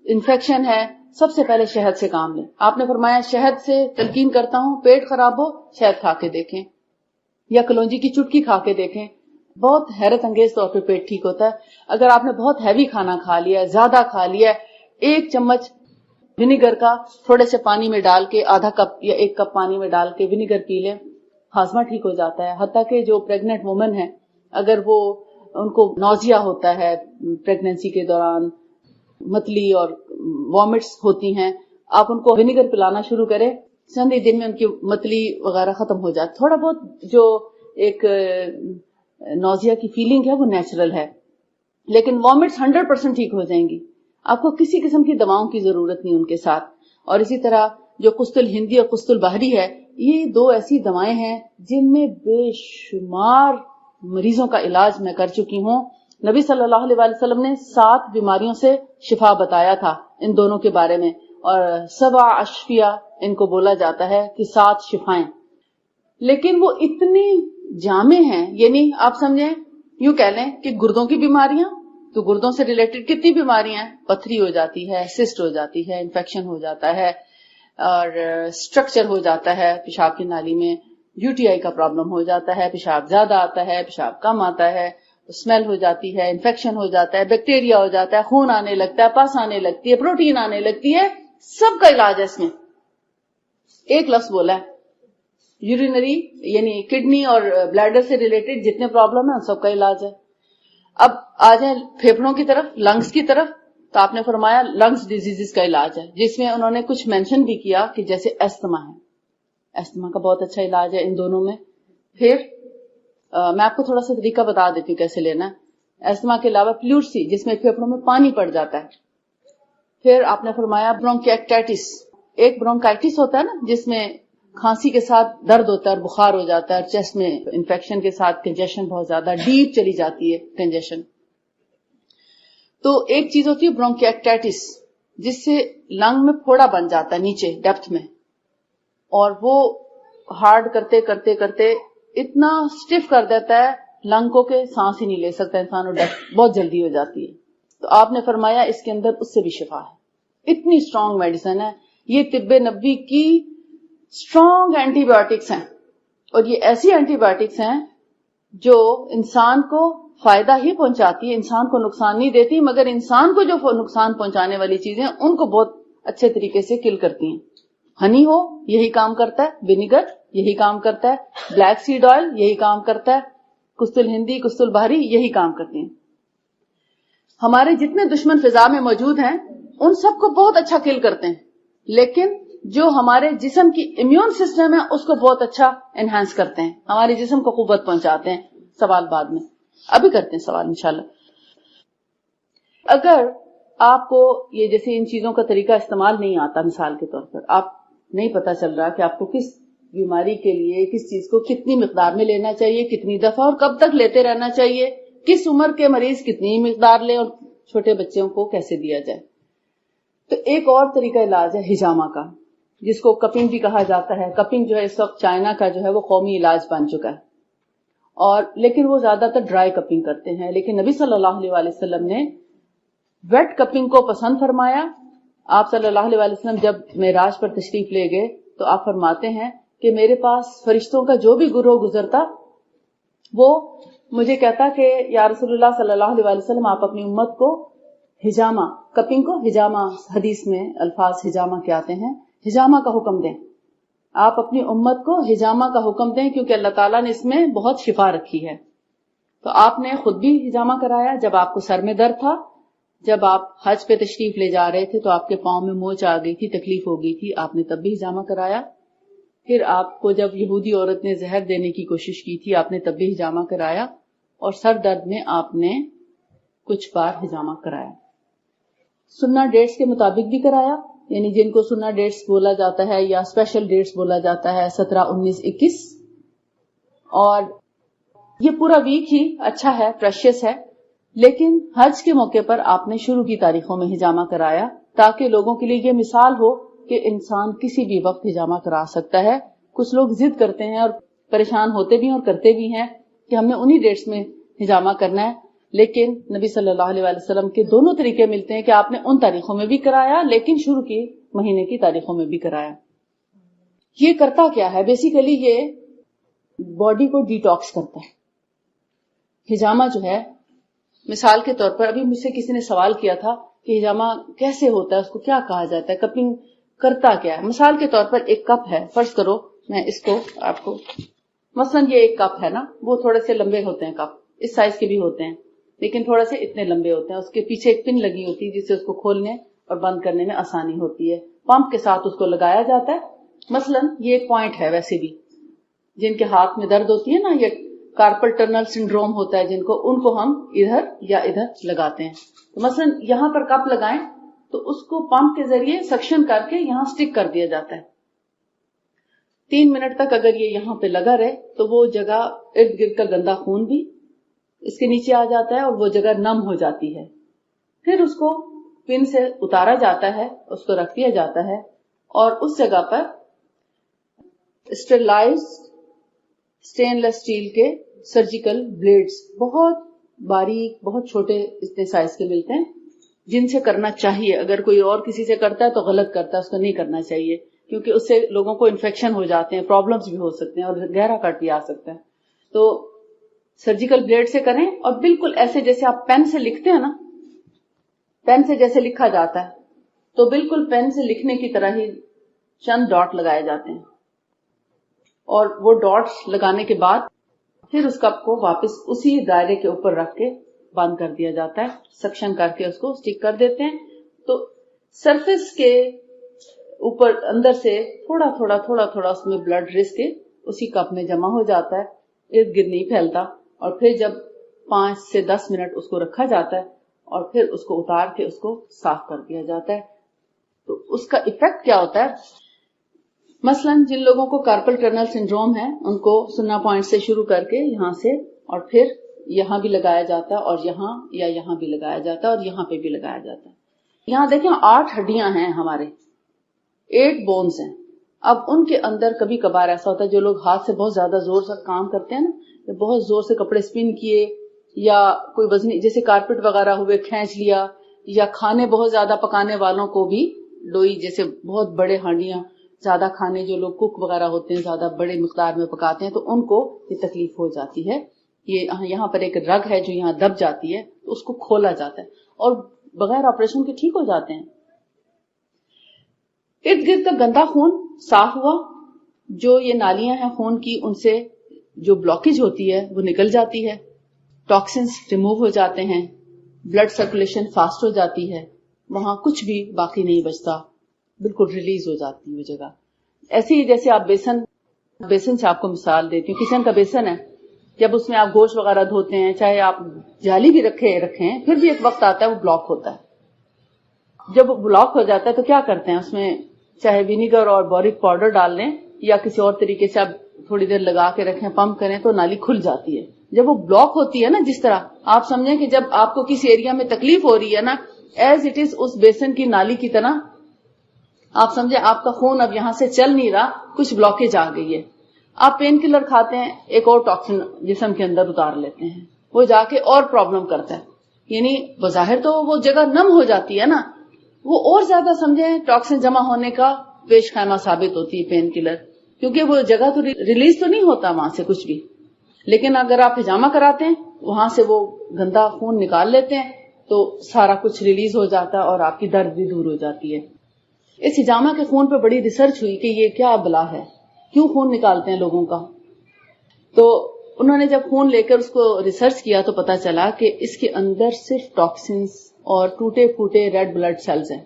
انفیکشن ہے، سب سے پہلے شہد سے کام لیں. آپ نے فرمایا شہد سے تلقین کرتا ہوں، پیٹ خراب ہو شہد کھا کے دیکھیں یا کلونجی کی چٹکی کھا کے دیکھیں، بہت حیرت انگیز طور پہ پیٹ ٹھیک ہوتا ہے. اگر آپ نے بہت ہیوی کھانا کھا لیا، زیادہ کھا لیا، 1 چمچ ونیگر کا تھوڑے سے پانی میں ڈال کے، آدھا کپ یا 1 کپ پانی میں ڈال کے ونیگر پی لیں، ہاضمہ ٹھیک ہو جاتا ہے. حتیٰ کہ جو پریگننٹ وومن ہے، اگر وہ ان کو نوزیا ہوتا ہے پریگننسی کے دوران، متلی اور وامٹس ہوتی ہیں، آپ ان کو ونیگر پلانا شروع کریں، چند ہی دن میں ان کی متلی وغیرہ ختم ہو جاتی. تھوڑا بہت جو ایک نوزیا کی فیلنگ ہے وہ نیچرل ہے، لیکن وامٹس 100% ٹھیک ہو جائیں گی. آپ کو کسی قسم کی دواؤں کی ضرورت نہیں ان کے ساتھ. اور اسی طرح جو قسط ہندی اور قسط باہری ہے، یہ 2 ایسی دوائیں ہیں جن میں بے شمار مریضوں کا علاج میں کر چکی ہوں. نبی صلی اللہ علیہ وسلم نے 7 بیماریوں سے شفا بتایا تھا ان دونوں کے بارے میں، اور 7 اشفیہ ان کو بولا جاتا ہے کہ 7 شفائیں. لیکن وہ اتنی جامع ہیں، یعنی آپ سمجھیں یوں کہہ لیں کہ گردوں کی بیماریاں، تو گردوں سے ریلیٹڈ کتنی بیماریاں ہیں، پتھری ہو جاتی ہے، سسٹ ہو جاتی ہے، انفیکشن ہو جاتا ہے، اور اسٹرکچر ہو جاتا ہے پیشاب کی نالی میں، UTI کا پرابلم ہو جاتا ہے، پیشاب زیادہ آتا ہے، پیشاب کم آتا ہے، اسمیل ہو جاتی ہے، انفیکشن ہو جاتا ہے، بیکٹیریا ہو جاتا ہے، خون آنے لگتا ہے، پس آنے لگتی ہے، پروٹین آنے لگتی ہے. سب کا علاج ہے اس میں. ایک لفظ بولا ہے یورینری، یعنی کڈنی اور بلیڈر سے ریلیٹڈ جتنے پرابلم ہیں ان سب کا علاج ہے. اب آ جائیں پھیپھڑوں کی طرف، لنگس کی طرف، تو آپ نے فرمایا لنگس ڈیزیز کا علاج ہے، جس میں انہوں نے کچھ مینشن بھی کیا کہ جیسے ایستما ہے، ایستما کا بہت اچھا علاج ہے ان دونوں میں. پھر میں آپ کو تھوڑا سا طریقہ بتا دیتی ہوں کیسے لینا ہے. ایستما کے علاوہ پلیورسی، جس میں پھیپھڑوں میں پانی پڑ جاتا ہے. پھر آپ نے فرمایا برونکیکٹائٹس، ایک برونکائٹس ہوتا ہے نا جس میں کھانسی کے ساتھ درد ہوتا ہے اور بخار ہو جاتا ہے، اور چیسٹ میں انفیکشن کے ساتھ کنجیشن بہت زیادہ ڈیپ چلی جاتی ہے کنجیشن. تو ایک چیز ہوتی ہے برونکیکٹائٹس، جس سے لنگ میں پھوڑا بن جاتا ہے نیچے ڈیپتھ میں، اور وہ ہارڈ کرتے کرتے کرتے اتنا سٹف کر دیتا ہے لنگ کو کہ سانس ہی نہیں لے سکتا انسان، اور ڈیتھ بہت جلدی ہو جاتی ہے. تو آپ نے فرمایا اس کے اندر اس سے بھی شفا ہے. اتنی اسٹرانگ میڈیسن ہے یہ. طب نبوی کی اسٹرانگ اینٹی بایوٹکس ہیں, اور یہ ایسی اینٹی بایوٹکس ہیں جو انسان کو فائدہ ہی پہنچاتی ہے, انسان کو نقصان نہیں دیتی, مگر انسان کو جو نقصان پہنچانے والی چیزیں ان کو بہت اچھے طریقے سے کل کرتی ہیں. ہنی ہو یہی کام کرتا ہے, ونیگر یہی کام کرتا ہے, بلیک سیڈ آئل یہی کام کرتا ہے, کستل ہندی کستل بہاری یہی کام کرتے ہیں. ہمارے جتنے دشمن فضا میں موجود ہیں ان سب کو بہت اچھا کل کرتے ہیں, لیکن جو ہمارے جسم کی امیون سسٹم ہے اس کو بہت اچھا انہانس کرتے ہیں, ہمارے جسم کو قوت پہنچاتے ہیں. سوال بعد میں, ابھی کرتے ہیں سوال انشاءاللہ. اگر آپ کو یہ جیسے ان چیزوں کا طریقہ استعمال نہیں آتا, مثال کے طور پر آپ نہیں پتا چل رہا کہ آپ کو کس بیماری کے لیے کس چیز کو کتنی مقدار میں لینا چاہیے, کتنی دفعہ اور کب تک لیتے رہنا چاہیے, کس عمر کے مریض کتنی مقدار لیں اور چھوٹے بچوں کو کیسے دیا جائے, تو ایک اور طریقہ علاج ہے ہجامہ کا, جس کو کپنگ بھی کہا جاتا ہے. کپنگ جو ہے اس وقت چائنا کا جو ہے وہ قومی علاج بن چکا ہے, اور لیکن وہ زیادہ تر ڈرائی کپنگ کرتے ہیں. لیکن نبی صلی اللہ علیہ وسلم نے ویٹ کپنگ کو پسند فرمایا. آپ صلی اللہ علیہ وسلم جب معراج پر تشریف لے گئے تو آپ فرماتے ہیں کہ میرے پاس فرشتوں کا جو بھی گروہ گزرتا وہ مجھے کہتا کہ یا رسول اللہ صلی اللہ علیہ وسلم آپ اپنی امت کو ہجامہ, کپنگ کو ہجامہ, حدیث میں الفاظ ہجامہ کے آتے ہیں, ہجامہ کا حکم دیں. آپ اپنی امت کو ہجامہ کا حکم دیں کیونکہ اللہ تعالیٰ نے اس میں بہت شفا رکھی ہے. تو آپ نے خود بھی ہجامہ کرایا جب آپ کو سر میں درد تھا, جب آپ حج پہ تشریف لے جا رہے تھے تو آپ کے پاؤں میں موچ آ گئی تھی, تکلیف ہو گئی تھی, آپ نے تب بھی ہجامہ کرایا. پھر آپ کو جب یہودی عورت نے زہر دینے کی کوشش کی تھی آپ نے تب بھی ہجامہ کرایا, اور سر درد میں آپ نے کچھ بار ہجامہ کرایا. سنہ ڈیٹس کے مطابق بھی کرایا, یعنی جن کو سنہ ڈیٹس بولا جاتا ہے یا اسپیشل ڈیٹس بولا جاتا ہے 17, 19, 21, اور یہ پورا ویک ہی اچھا ہے, پریشیس ہے. لیکن حج کے موقع پر آپ نے شروع کی تاریخوں میں ہجامہ کرایا تاکہ لوگوں کے لیے یہ مثال ہو کہ انسان کسی بھی وقت ہجامہ کرا سکتا ہے. کچھ لوگ ضد کرتے ہیں اور پریشان ہوتے بھی ہیں اور کرتے بھی ہیں کہ ہم نے انہی ڈیٹس میں ہجامہ کرنا ہے, لیکن نبی صلی اللہ علیہ وسلم کے دونوں طریقے ملتے ہیں کہ آپ نے ان تاریخوں میں بھی کرایا لیکن شروع کی مہینے کی تاریخوں میں بھی کرایا. یہ کرتا کیا ہے, بیسیکلی یہ باڈی کو ڈیٹاکس کرتا ہے. ہجامہ جو ہے مثال کے طور پر, ابھی مجھ سے کسی نے سوال کیا تھا کہ ہجامہ کیسے ہوتا ہے, اس کو کیا کہا جاتا ہے, کپنگ کرتا کیا ہے. مثال کے طور پر ایک کپ ہے, فرض کرو میں اس کو آپ کو, مثلاً یہ ایک کپ ہے نا, وہ تھوڑے سے لمبے ہوتے ہیں کپ, اس سائز کے بھی ہوتے ہیں لیکن تھوڑے سے اتنے لمبے ہوتے ہیں. اس کے پیچھے ایک پن لگی ہوتی ہے جس سے اس کو کھولنے اور بند کرنے میں آسانی ہوتی ہے. پمپ کے ساتھ اس کو لگایا جاتا ہے. مثلاً یہ ایک پوائنٹ ہے, ویسے بھی جن کے ہاتھ میں درد ہوتی ہے نا, یہ کارپل ٹنل سنڈروم ہوتا ہے جن کو, ان کو ہم ادھر یا ادھر لگاتے ہیں. تو مثلا یہاں پر کپ لگائیں تو اس کو پمپ کے ذریعے سکشن کر کے یہاں سٹک کر دیا جاتا ہے. 3 منٹ تک اگر یہ یہاں پہ لگا رہے تو وہ جگہ ارد گرد کا گندا خون بھی اس کے نیچے آ جاتا ہے اور وہ جگہ نم ہو جاتی ہے. پھر اس کو پن سے اتارا جاتا ہے, اس کو رکھ دیا جاتا ہے, اور اس جگہ پر اسٹرلائزڈ اسٹین لیس اسٹیل کے سرجیکل بلیڈز, بہت باریک بہت چھوٹے اتنے سائز کے ملتے ہیں, جن سے کرنا چاہیے. اگر کوئی اور کسی سے کرتا ہے تو غلط کرتا ہے, اس کو نہیں کرنا چاہیے کیونکہ اس سے لوگوں کو انفیکشن ہو جاتے ہیں, پرابلمز بھی ہو سکتے ہیں اور گہرا کٹ بھی آ سکتا ہے. تو سرجیکل بلیڈ سے کریں, اور بالکل ایسے جیسے آپ پین سے لکھتے ہیں نا, پین سے جیسے لکھا جاتا ہے تو بالکل پین سے لکھنے کی طرح ہی چند ڈاٹ لگائے جاتے ہیں, اور وہ ڈاٹس لگانے کے بعد پھر اس کپ کو واپس اسی دائرے کے اوپر رکھ کے بند کر دیا جاتا ہے, سکشن کر کے اس کو اسٹک کر دیتے ہیں. تو سرفیس کے اوپر اندر سے تھوڑا تھوڑا تھوڑا تھوڑا اس میں بلڈ رس کے اسی کپ میں جمع ہو جاتا ہے, ارد گرد نہیں پھیلتا. اور پھر جب 5 سے 10 منٹ اس کو رکھا جاتا ہے اور پھر اس کو اتار کے اس کو صاف کر دیا جاتا ہے. تو اس کا ایفیکٹ کیا ہوتا ہے, مثلاً جن لوگوں کو کارپل ٹنل سنڈروم ہے ان کو سنہ پوائنٹ سے شروع کر کے یہاں سے اور پھر یہاں بھی لگایا جاتا ہے, اور یہاں یا یہاں بھی لگایا جاتا ہے, اور یہاں پہ بھی لگایا جاتا ہے. یہاں دیکھیں 8 ہڈیاں ہیں ہمارے, 8 بونز ہیں. اب ان کے اندر کبھی کبھار ایسا ہوتا ہے جو لوگ ہاتھ سے بہت زیادہ زور سے کام کرتے ہیں نا, بہت زور سے کپڑے اسپن کیے یا کوئی وزنی جیسے کارپیٹ وغیرہ ہوئے کھینچ لیا، یا کھانے بہت زیادہ پکانے والوں کو بھی لوئی جیسے بہت بڑے ہانڈیاں زیادہ کھانے جو لوگ کوک وغیرہ ہوتے ہیں زیادہ بڑے مقدار میں پکاتے ہیں تو ان کو یہ تکلیف ہو جاتی ہے. یہ یہاں پر ایک رگ ہے جو یہاں دب جاتی ہے تو اس کو کھولا جاتا ہے اور بغیر آپریشن کے ٹھیک ہو جاتے ہیں. ارد گرد کا گندا خون صاف ہوا، جو یہ نالیاں ہیں خون کی ان سے جو بلاکیج ہوتی ہے وہ نکل جاتی ہے، ٹاکسنز ریموو ہو جاتے ہیں، بلڈ سرکولیشن فاسٹ ہو جاتی ہے، وہاں کچھ بھی باقی نہیں بچتا، بالکل ریلیز ہو جاتی ہے وہ جگہ. ایسے ہی جیسے آپ بیسن سے آپ کو مثال دیتی ہوں، کچن کا بیسن ہے، جب اس میں آپ گوشت وغیرہ دھوتے ہیں چاہے آپ جالی بھی رکھیں پھر بھی ایک وقت آتا ہے وہ بلاک ہوتا ہے. جب وہ بلاک ہو جاتا ہے تو کیا کرتے ہیں، اس میں چاہے ونیگر اور بورک پاؤڈر ڈال لیں یا کسی اور طریقے سے آپ تھوڑی دیر لگا کے رکھیں، پمپ کریں تو نالی کھل جاتی ہے. جب وہ بلاک ہوتی ہے نا، جس طرح آپ سمجھیں کہ جب آپ کو کسی ایریا میں تکلیف ہو رہی ہے نا، ایز اٹ از اس بیسن کی نالی کی طرح آپ سمجھیں آپ کا خون اب یہاں سے چل نہیں رہا، کچھ بلاکیج آ گئی ہے. آپ پین کلر کھاتے ہیں، ایک اور ٹاکسن جسم کے اندر اتار لیتے ہیں، وہ جا کے اور پرابلم کرتا ہے. یعنی بظاہر تو وہ جگہ نم ہو جاتی ہے نا، وہ اور زیادہ سمجھیں ٹاکسن جمع ہونے کا پیش خیمہ ثابت ہوتی ہے پین کلر، کیونکہ وہ جگہ تو ریلیز تو نہیں ہوتا وہاں سے کچھ بھی. لیکن اگر آپ ہجامہ کراتے ہیں وہاں سے وہ گندا خون نکال لیتے ہیں تو سارا کچھ ریلیز ہو جاتا ہے اور آپ کی درد بھی دور ہو جاتی ہے. اس ہجامہ کے خون پہ بڑی ریسرچ ہوئی کہ یہ کیا بلا ہے، کیوں خون نکالتے ہیں لوگوں کا. تو انہوں نے جب خون لے کر اس کو ریسرچ کیا تو پتا چلا کہ اس کے اندر صرف ٹاکسنز اور ٹوٹے پھوٹے ریڈ بلڈ سیلز ہیں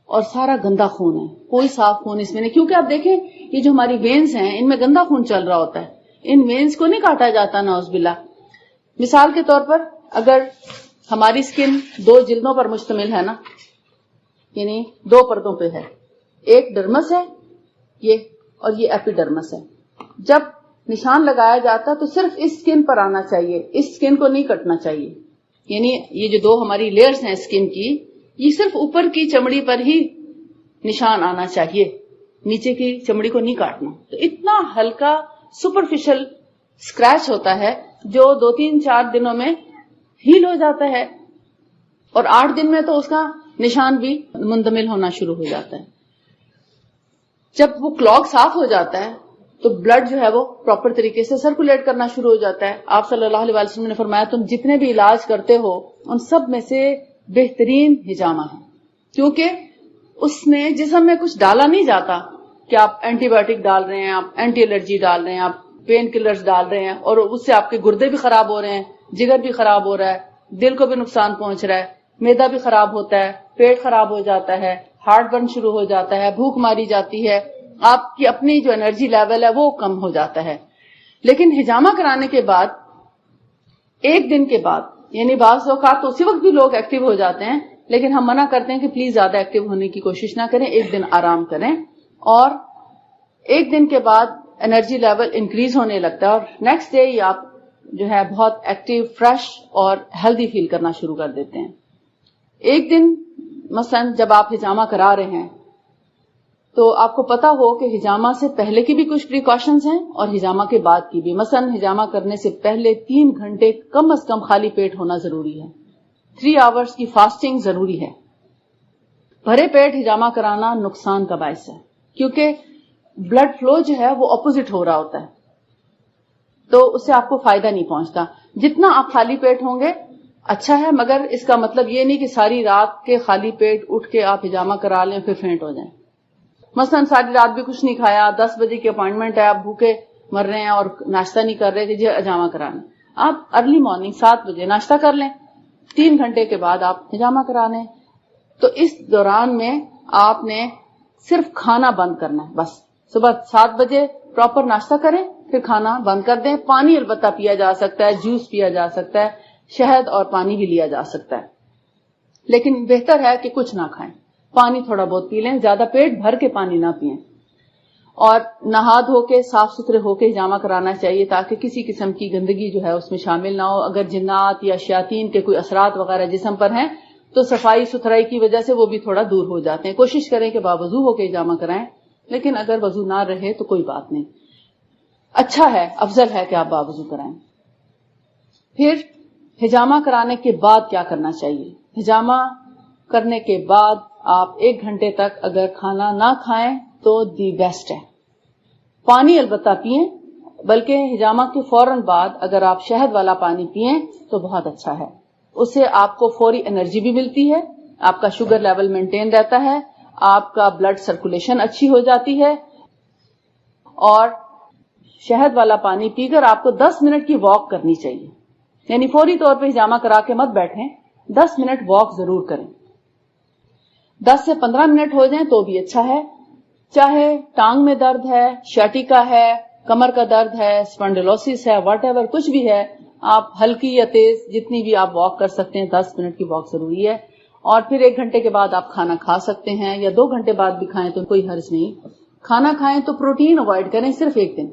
اور سارا گندا خون ہے، کوئی صاف خون اس میں نہیں. کیونکہ آپ دیکھیں یہ جو ہماری وینز ہیں ان میں گندا خون چل رہا ہوتا ہے، ان وینز کو نہیں کاٹا جاتا نعوذ باللہ. مثال کے طور پر اگر ہماری سکن 2 جلدوں پر مشتمل ہے نا، یعنی 2 پردوں پہ ہے، ایک ڈرمس ہے یہ اور یہ ایپیڈرمس ہے. جب نشان لگایا جاتا تو صرف اس سکن پر آنا چاہیے، اس سکن کو نہیں کٹنا چاہیے. یعنی یہ جو 2 ہماری لیئرز ہیں سکن کی، یہ صرف اوپر کی چمڑی پر ہی نشان آنا چاہیے، نیچے کی چمڑی کو نہیں کاٹنا. تو اتنا ہلکا سپرفیشل اسکریچ ہوتا ہے جو 2-3-4 دنوں میں ہیل ہو جاتا ہے اور 8 دن میں تو اس کا نشان بھی مندمل ہونا شروع ہو جاتا ہے. جب وہ کلاگ صاف ہو جاتا ہے تو بلڈ جو ہے وہ پراپر طریقے سے سرکولیٹ کرنا شروع ہو جاتا ہے. آپ صلی اللہ علیہ وسلم نے فرمایا تم جتنے بھی علاج کرتے ہو ان سب میں سے بہترین ہجامہ ہے، کیونکہ اس میں جسم میں کچھ ڈالا نہیں جاتا کہ آپ اینٹی بایوٹک ڈال رہے ہیں، آپ اینٹی الرجی ڈال رہے ہیں، آپ پین کلرز ڈال رہے ہیں اور اس سے آپ کے گردے بھی خراب ہو رہے ہیں، جگر بھی خراب ہو رہا ہے، دل کو بھی نقصان پہنچ رہا ہے، معدہ بھی خراب ہوتا ہے، پیٹ خراب ہو جاتا ہے، ہارٹ برن شروع ہو جاتا ہے، بھوک ماری جاتی ہے، آپ کی اپنی جو انرجی لیول ہے وہ کم ہو جاتا ہے. لیکن ہجامہ کرانے کے بعد 1 دن کے بعد، یعنی بعض اوقات تو اسی وقت بھی لوگ ایکٹیو ہو جاتے ہیں، لیکن ہم منع کرتے ہیں کہ پلیز زیادہ ایکٹیو ہونے کی کوشش نہ کریں، 1 دن آرام کریں اور 1 دن کے بعد انرجی لیول انکریز ہونے لگتا ہے اور نیکسٹ ڈے ہی آپ جو ہے بہت ایکٹیو، فریش اور ہیلدی فیل کرنا شروع کر دیتے ہیں. 1 دن مثلا جب آپ ہجامہ کرا رہے ہیں تو آپ کو پتا ہو کہ ہجامہ سے پہلے کی بھی کچھ پریکاشنز ہیں اور ہجامہ کے بعد کی بھی. مثلا ہجامہ کرنے سے پہلے 3 گھنٹے کم از کم خالی پیٹ ہونا ضروری ہے، 3 آورز کی فاسٹنگ ضروری ہے. بھرے پیٹ ہجامہ کرانا نقصان کا باعث ہے کیونکہ بلڈ فلو جو ہے وہ اپوزٹ ہو رہا ہوتا ہے تو اس سے آپ کو فائدہ نہیں پہنچتا. جتنا آپ خالی پیٹ ہوں گے اچھا ہے، مگر اس کا مطلب یہ نہیں کہ ساری رات کے خالی پیٹ اٹھ کے آپ ہجامہ کرا لیں پھر فینٹ ہو جائیں. مثلا ساری رات بھی کچھ نہیں کھایا، 10 بجے کی اپائنٹمنٹ ہے، آپ بھوکے مر رہے ہیں اور ناشتہ نہیں کر رہے کہ جی ہجامہ کرانا، آپ ارلی مارننگ 7 بجے ناشتہ کر لیں، 3 گھنٹے کے بعد آپ ہجامہ کرا لیں. تو اس دوران میں آپ نے صرف کھانا بند کرنا ہے، بس صبح 7 بجے پراپر ناشتہ کریں، پھر کھانا بند کر دیں. پانی البتہ پیا جا سکتا ہے، جوس پیا جا سکتا ہے، شہد اور پانی بھی لیا جا سکتا ہے، لیکن بہتر ہے کہ کچھ نہ کھائیں، پانی تھوڑا بہت پی لیں، زیادہ پیٹ بھر کے پانی نہ پئیں. اور نہا دھو کے صاف ستھرے ہو کے ہجامہ کرانا چاہیے تاکہ کسی قسم کی گندگی جو ہے اس میں شامل نہ ہو. اگر جنات یا شیاطین کے کوئی اثرات وغیرہ جسم پر ہیں تو صفائی ستھرائی کی وجہ سے وہ بھی تھوڑا دور ہو جاتے ہیں. کوشش کریں کہ باوضو ہو کے ہجامہ کرائیں، لیکن اگر وضو نہ رہے تو کوئی بات نہیں، اچھا ہے، افضل ہے کہ آپ باوضو کرائیں. پھر ہجامہ کرانے کے بعد کیا کرنا چاہیے؟ ہجامہ کرنے کے بعد آپ 1 گھنٹے تک اگر کھانا نہ کھائیں تو دی بیسٹ ہے. پانی البتہ پئیں، بلکہ ہجامہ کے فوراً بعد اگر آپ شہد والا پانی پئیں تو بہت اچھا ہے. اس سے آپ کو فوری انرجی بھی ملتی ہے، آپ کا شوگر لیول مینٹین رہتا ہے، آپ کا بلڈ سرکولیشن اچھی ہو جاتی ہے. اور شہد والا پانی پی کر آپ کو 10 منٹ کی واک کرنی چاہیے. یعنی فوری طور پہ ہجامہ کرا کے مت بیٹھیں، 10 منٹ واک ضرور کریں. 10 سے 15 منٹ ہو جائیں تو بھی اچھا ہے. چاہے ٹانگ میں درد ہے، شیٹیکا ہے، کمر کا درد ہے، اسپنڈلوسس ہے، واٹ ایور کچھ بھی ہے، آپ ہلکی یا تیز جتنی بھی آپ واک کر سکتے ہیں، 10 منٹ کی واک ضروری ہے. اور پھر 1 گھنٹے کے بعد آپ کھانا کھا سکتے ہیں، یا 2 گھنٹے بعد بھی کھائیں تو کوئی حرج نہیں. کھانا کھائیں تو پروٹین اوائڈ کریں، صرف 1 دن.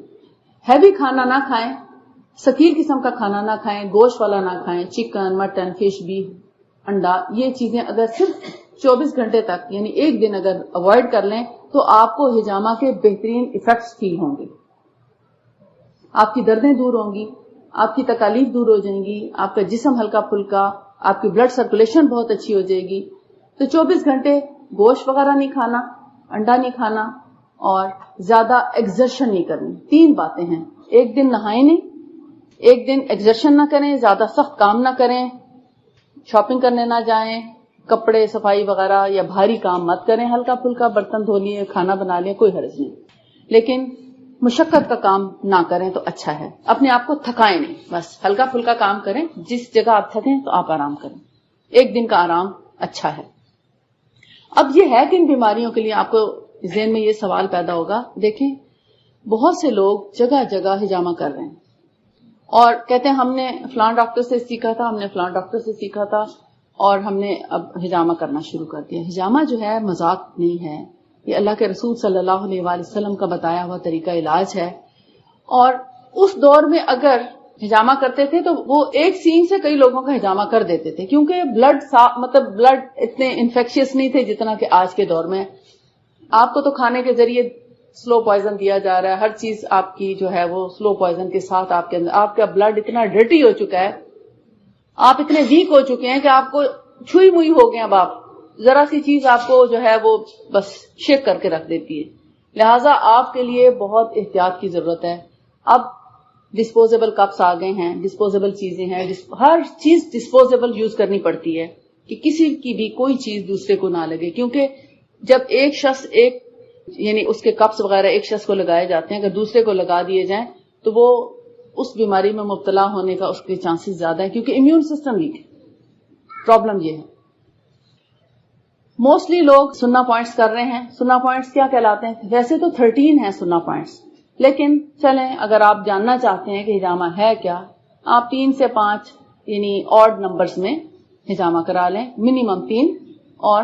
ہیوی کھانا نہ کھائیں، ثقیل قسم کا کھانا نہ کھائیں، گوشت والا نہ کھائیں، چکن، مٹن، فش، بیف، انڈا، یہ چیزیں اگر صرف 24 گھنٹے تک یعنی 1 دن اگر اوائڈ کر لیں تو آپ کو ہجامہ کے بہترین ایفیکٹس فیل ہوں گے. آپ کی دردیں دور ہوں گی، آپ کی تکالیف دور ہو جائیں گی، آپ کا جسم ہلکا پھلکا، آپ کی بلڈ سرکولیشن بہت اچھی ہو جائے گی. تو 24 گھنٹے گوشت وغیرہ نہیں کھانا، انڈا نہیں کھانا، اور زیادہ ایکزرشن نہیں کرنی. 3 باتیں ہیں: 1 دن نہائیں نہیں، 1 دن ایکزرشن نہ کریں، زیادہ سخت کام نہ کریں، شاپنگ کرنے نہ جائیں، کپڑے صفائی وغیرہ یا بھاری کام مت کریں، ہلکا پھلکا برتن دھو لیے، کھانا بنا لیں، کوئی حرج نہیں. لیکن مشقت کا کام نہ کریں تو اچھا ہے. اپنے آپ کو تھکائیں نہیں، بس ہلکا پھلکا کام کریں. جس جگہ آپ تھکیں تو آپ آرام کریں. 1 دن کا آرام اچھا ہے. اب یہ ہے کہ ان بیماریوں کے لیے آپ کو ذہن میں یہ سوال پیدا ہوگا، دیکھیں بہت سے لوگ جگہ جگہ ہجامہ کر رہے ہیں اور کہتے ہیں ہم نے فلاں ڈاکٹر سے سیکھا تھا، ہم نے فلاں ڈاکٹر سے سیکھا تھا اور ہم نے اب ہجامہ کرنا شروع کر دیا. ہجامہ جو ہے مذاق نہیں ہے، یہ اللہ کے رسول صلی اللہ علیہ وآلہ وسلم کا بتایا ہوا طریقہ علاج ہے. اور اس دور میں اگر ہجامہ کرتے تھے تو وہ ایک سینگ سے کئی لوگوں کا ہجامہ کر دیتے تھے، کیونکہ بلڈ اتنے انفیکشیس نہیں تھے جتنا کہ آج کے دور میں. آپ کو تو کھانے کے ذریعے سلو پوائزن دیا جا رہا ہے، ہر چیز آپ کی جو ہے وہ سلو پوائزن کے ساتھ آپ کے اندر. آپ کا بلڈ اتنا ڈرٹی ہو چکا ہے، آپ اتنے ویک ہو چکے ہیں کہ آپ کو چھوئی موئی ہو گئے. اب آپ ذرا سی چیز آپ کو جو ہے وہ بس شیک کر کے رکھ دیتی ہے. لہٰذا آپ کے لیے بہت احتیاط کی ضرورت ہے. اب ڈسپوزیبل کپس آ گئے ہیں، ڈسپوزیبل چیزیں ہیں، ہر چیز ڈسپوزیبل یوز کرنی پڑتی ہے کہ کسی کی بھی کوئی چیز دوسرے کو نہ لگے. کیونکہ جب ایک شخص یعنی اس کے کپس وغیرہ ایک شخص کو لگائے جاتے ہیں، اگر دوسرے کو لگا دیے جائیں تو وہ اس بیماری میں مبتلا ہونے کا اس کے چانسز زیادہ ہے، کیونکہ امیون سسٹم ویک ہے. پرابلم یہ ہے. موسٹلی لوگ سننا پوائنٹس کر رہے ہیں. سننا پوائنٹس کیا کہلاتے ہیں؟ ویسے تو 13 ہیں سننا پوائنٹس، لیکن چلیں اگر آپ جاننا چاہتے ہیں کہ ہجامہ ہے کیا، آپ 3 سے 5 یعنی آڈ نمبرز میں ہجامہ کرا لیں، منیمم 3، اور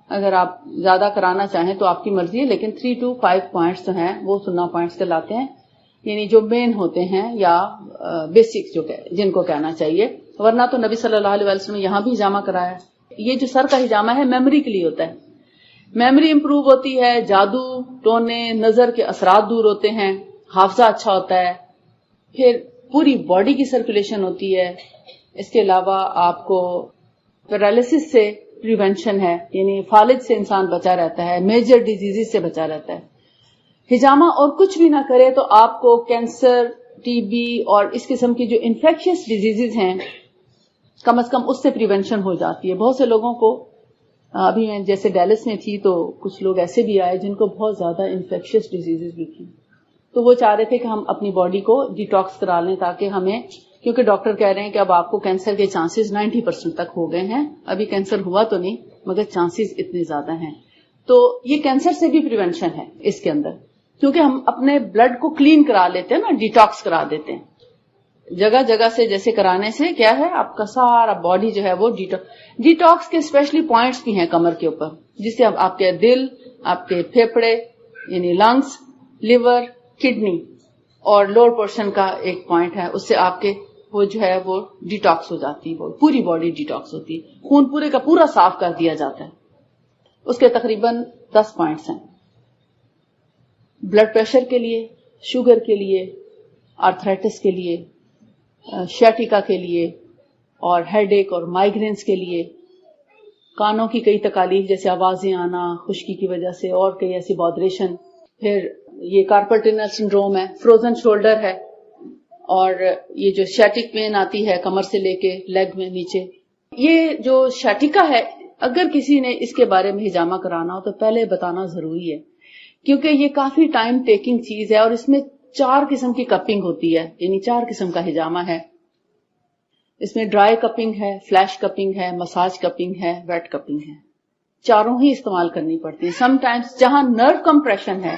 اگر آپ زیادہ کرانا چاہیں تو آپ کی مرضی ہے، لیکن 3 to 5 پوائنٹس جو ہیں وہ سننا پوائنٹس کہلاتے ہیں، یعنی جو مین ہوتے ہیں یا بیسکس جن کو کہنا چاہیے. ورنہ تو نبی صلی اللہ علیہ وسلم نے یہاں بھی ہجامہ کرایا. یہ جو سر کا ہجامہ ہے میموری کے لیے ہوتا ہے. میموری امپروو ہوتی ہے، جادو ٹونے نظر کے اثرات دور ہوتے ہیں، حافظہ اچھا ہوتا ہے، پھر پوری باڈی کی سرکولیشن ہوتی ہے. اس کے علاوہ آپ کو پیرالسس سے پریونشن ہے، یعنی فالج سے انسان بچا رہتا ہے، میجر ڈیزیز سے بچا رہتا ہے. ہجامہ اور کچھ بھی نہ کرے تو آپ کو کینسر، ٹی بی اور اس قسم کی جو انفیکشس ڈیزیز ہیں کم از کم اس سے پریونشن ہو جاتی ہے. بہت سے لوگوں کو ابھی میں جیسے ڈیلس میں تھی تو کچھ لوگ ایسے بھی آئے جن کو بہت زیادہ انفیکشس ڈیزیز بھی تھی، تو وہ چاہ رہے تھے کہ ہم اپنی باڈی کو ڈیٹاکس کرا لیں تاکہ ہمیں، کیونکہ ڈاکٹر کہہ رہے ہیں کہ اب آپ کو کینسر کے چانسز 90% تک ہو گئے ہیں. ابھی کینسر ہوا تو نہیں مگر چانسز اتنے زیادہ ہیں. تو یہ کینسر سے بھی پریونشن ہے اس کے اندر، کیونکہ ہم اپنے بلڈ کو کلین کرا لیتے ہیں نا، ڈیٹاکس کرا دیتے ہیں. جگہ جگہ سے جیسے کرانے سے کیا ہے، آپ کا سارا باڈی جو ہے وہ ڈیٹاکس کے اسپیشلی پوائنٹس بھی ہیں کمر کے اوپر، جس سے آپ کے دل، آپ کے پھیپھڑے یعنی لنگس، لیور، کڈنی اور لوور پورشن کا ایک پوائنٹ ہے، اس سے آپ کے وہ جو ہے وہ ڈیٹاکس ہو جاتی ہے، پوری باڈی ڈیٹاکس ہوتی ہے، خون پورے کا پورا صاف کر دیا جاتا ہے. اس کے تقریباً 10 پوائنٹس ہیں. بلڈ پریشر کے لیے، شوگر کے لیے، آرتھرائٹس کے لیے، شیٹیکا کے لیے، اور ہیڈ ایک اور مائگرینس کے لیے، کانوں کی کئی تکالیف جیسے آوازیں آنا خشکی کی وجہ سے، اور کئی ایسی بودریشن، پھر یہ کارپل ٹنل سنڈروم ہے، فروزن شولڈر ہے، اور یہ جو شیٹک پین آتی ہے کمر سے لے کے لیگ میں نیچے. یہ جو شیٹکا ہے، اگر کسی نے اس کے بارے میں ہجامہ کرانا ہو تو پہلے بتانا ضروری ہے، کیونکہ یہ کافی ٹائم ٹیکنگ چیز ہے، اور اس میں 4 قسم کی کپنگ ہوتی ہے، یعنی 4 قسم کا ہجامہ ہے. اس میں ڈرائی کپنگ ہے، فلیش کپنگ ہے، مساج کپنگ ہے، ویٹ کپنگ ہے. چاروں ہی استعمال کرنی پڑتی ہے. سم ٹائمز جہاں نرو کمپریشن ہے،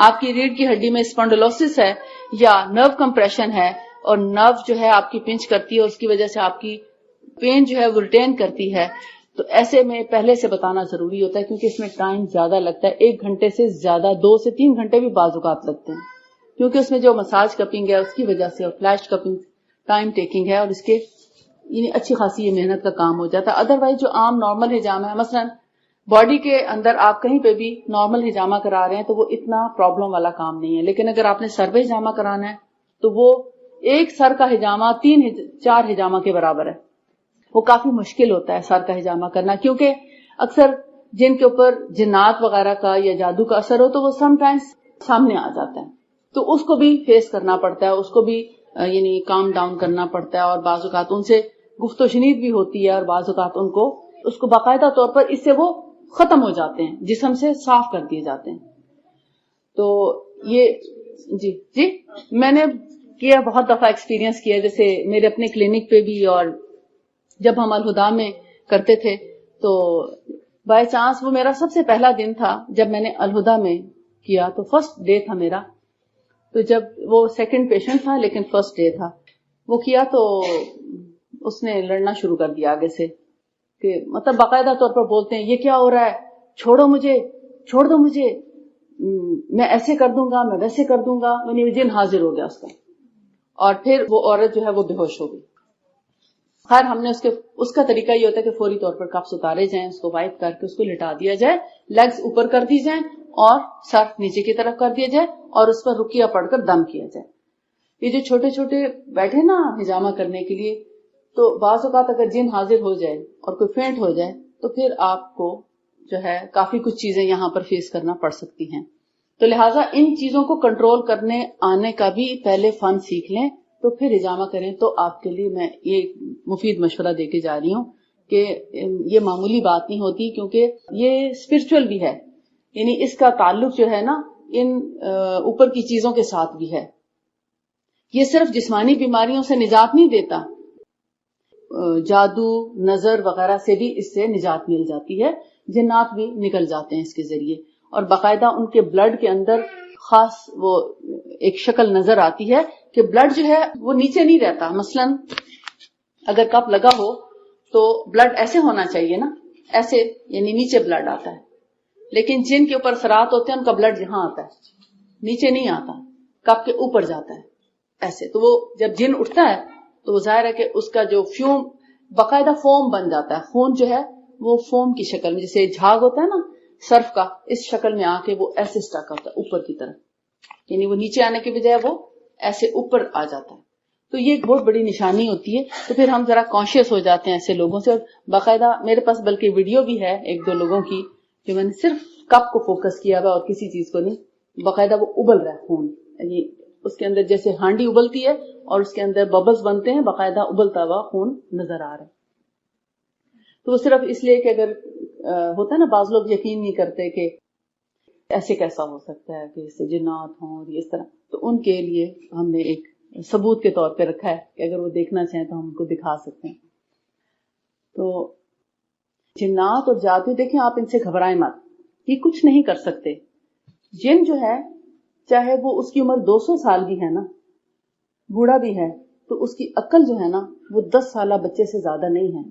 آپ کی ریڑھ کی ہڈی میں اسپونڈلوسس ہے یا نرو کمپریشن ہے، اور نرو جو ہے آپ کی پنچ کرتی ہے اور اس کی وجہ سے آپ کی پین جو ہے وہ ریٹین کرتی ہے، تو ایسے میں پہلے سے بتانا ضروری ہوتا ہے، کیونکہ اس میں ٹائم زیادہ لگتا ہے. 1 گھنٹے سے زیادہ، 2 سے 3 گھنٹے بھی بعض اوقات لگتے ہیں، کیونکہ اس میں جو مساج کپنگ ہے اس کی وجہ سے، اور فلیش کپنگ ٹائم ٹیکنگ ہے، اور اس کے یعنی اچھی خاصی یہ محنت کا کام ہو جاتا ہے. ادروائز جو عام نارمل ہجامہ ہے، مثلا باڈی کے اندر آپ کہیں پہ بھی نارمل ہجامہ کرا رہے ہیں تو وہ اتنا پرابلم والا کام نہیں ہے. لیکن اگر آپ نے سروے ہجامہ کرانا ہے تو وہ ایک سر کا ہجامہ 3-4 ہجامہ کے برابر ہے. وہ کافی مشکل ہوتا ہے سر کا ہجامہ کرنا، کیونکہ اکثر جن کے اوپر جنات وغیرہ کا یا جادو کا اثر ہو تو وہ سم ٹائمز سامنے آ جاتا ہے، تو اس کو بھی فیس کرنا پڑتا ہے، اس کو بھی یعنی کام ڈاؤن کرنا پڑتا ہے، اور بعض اوقات ان سے گفت و شنید بھی ہوتی ہے، اور بعض اوقات ان کو اس کو باقاعدہ طور پر اس سے وہ ختم ہو جاتے ہیں، جسم سے صاف کر دیے جاتے ہیں. تو یہ جی میں نے کیا، بہت دفعہ ایکسپیرینس کیا، جیسے میرے اپنے کلینک پہ بھی، اور جب ہم الہدا میں کرتے تھے تو بائی چانس وہ میرا سب سے پہلا دن تھا جب میں نے الہدا میں کیا، تو فرسٹ ڈے تھا میرا. تو جب وہ سیکنڈ پیشنٹ تھا لیکن فرسٹ ڈے تھا، وہ کیا تو اس نے لڑنا شروع کر دیا آگے سے، کہ مطلب باقاعدہ طور پر بولتے ہیں یہ کیا ہو رہا ہے، چھوڑو مجھے، چھوڑ دو مجھے، میں ایسے کر دوں گا، میں ویسے کر دوں گا. یعنی جن حاضر ہو گیا اس کا، اور پھر وہ عورت جو ہے وہ بے ہوش ہو گئی. خیر ہم نے اس کا طریقہ یہ ہوتا ہے کہ فوری طور پر کپس اتارے جائیں، اس کو وائپ کر کے اس کو لٹا دیا جائے، لیگز اوپر کر دی جائیں اور سر نیچے کی طرف کر دیا جائے، اور اس پر رقیہ پڑھ کر دم کیا جائے. یہ جو چھوٹے چھوٹے بیٹھے نا ہجامہ کرنے کے لیے، تو بعض اوقات اگر جن حاضر ہو جائے اور کوئی فینٹ ہو جائے تو پھر آپ کو جو ہے کافی کچھ چیزیں یہاں پر فیس کرنا پڑ سکتی ہیں. تو لہٰذا ان چیزوں کو کنٹرول کرنے آنے کا بھی پہلے فن سیکھ لیں تو پھر ہجامہ کریں. تو آپ کے لیے میں یہ مفید مشورہ دے کے جا رہی ہوں کہ یہ معمولی بات نہیں ہوتی، کیونکہ یہ اسپرچل بھی ہے، یعنی اس کا تعلق جو ہے نا ان اوپر کی چیزوں کے ساتھ بھی ہے. یہ صرف جسمانی بیماریوں سے نجات نہیں دیتا، جادو، نظر وغیرہ سے بھی اس سے نجات مل جاتی ہے. جنات بھی نکل جاتے ہیں اس کے ذریعے، اور باقاعدہ ان کے بلڈ کے اندر خاص وہ ایک شکل نظر آتی ہے کہ بلڈ جو ہے وہ نیچے نہیں رہتا. مثلا اگر کپ لگا ہو تو بلڈ ایسے ہونا چاہیے نا، ایسے، یعنی نیچے بلڈ آتا ہے. لیکن جن کے اوپر اثرات ہوتے ہیں ان کا بلڈ یہاں آتا ہے، نیچے نہیں آتا، کپ کے اوپر جاتا ہے ایسے. تو وہ جب جن اٹھتا ہے تو وہ ظاہر ہے کہ اس کا جو فیوم باقاعدہ فوم بن جاتا ہے. خون جو ہے وہ فوم کی شکل میں، جیسے جھاگ ہوتا ہے نا سرف کا، اس شکل میں آ کے وہ ایسے سٹک ہوتا ہے اوپر کی طرف، یعنی وہ نیچے آنے کے بجائے وہ ایسے اوپر آ جاتا ہے. تو یہ ایک بہت بڑی نشانی ہوتی ہے. تو پھر ہم ذرا کانشیس ہو جاتے ہیں ایسے لوگوں سے. اور باقاعدہ میرے پاس بلکہ ویڈیو بھی ہے 1-2 لوگوں کی جو میں نے صرف کپ کو فوکس کیا ہوا اور کسی چیز کو نہیں. باقاعدہ وہ ابل رہا ہے خون، یعنی اس کے اندر جیسے ہانڈی ابلتی ہے اور اس کے اندر ببلز بنتے ہیں، باقاعدہ ابلتا ہوا خون نظر آ رہا ہے. تو وہ صرف اس لیے کہ اگر ہوتا ہے نا بعض لوگ یقین نہیں کرتے کہ ایسے کیسا ہو سکتا ہے کہ اس سے جنات ہوں اور اس طرح، تو ان کے لیے ہم نے ایک ثبوت کے طور پہ رکھا ہے کہ اگر وہ دیکھنا چاہیں تو ہم ان کو دکھا سکتے ہیں. تو جنات اور جادو دیکھیں، آپ ان سے گھبرائیں مت، یہ کچھ نہیں کر سکتے. جن جو ہے چاہے وہ اس کی عمر 200 سال بھی ہے نا، بوڑھا بھی ہے، تو اس کی عقل جو ہے نا وہ 10 سالہ بچے سے زیادہ نہیں ہے.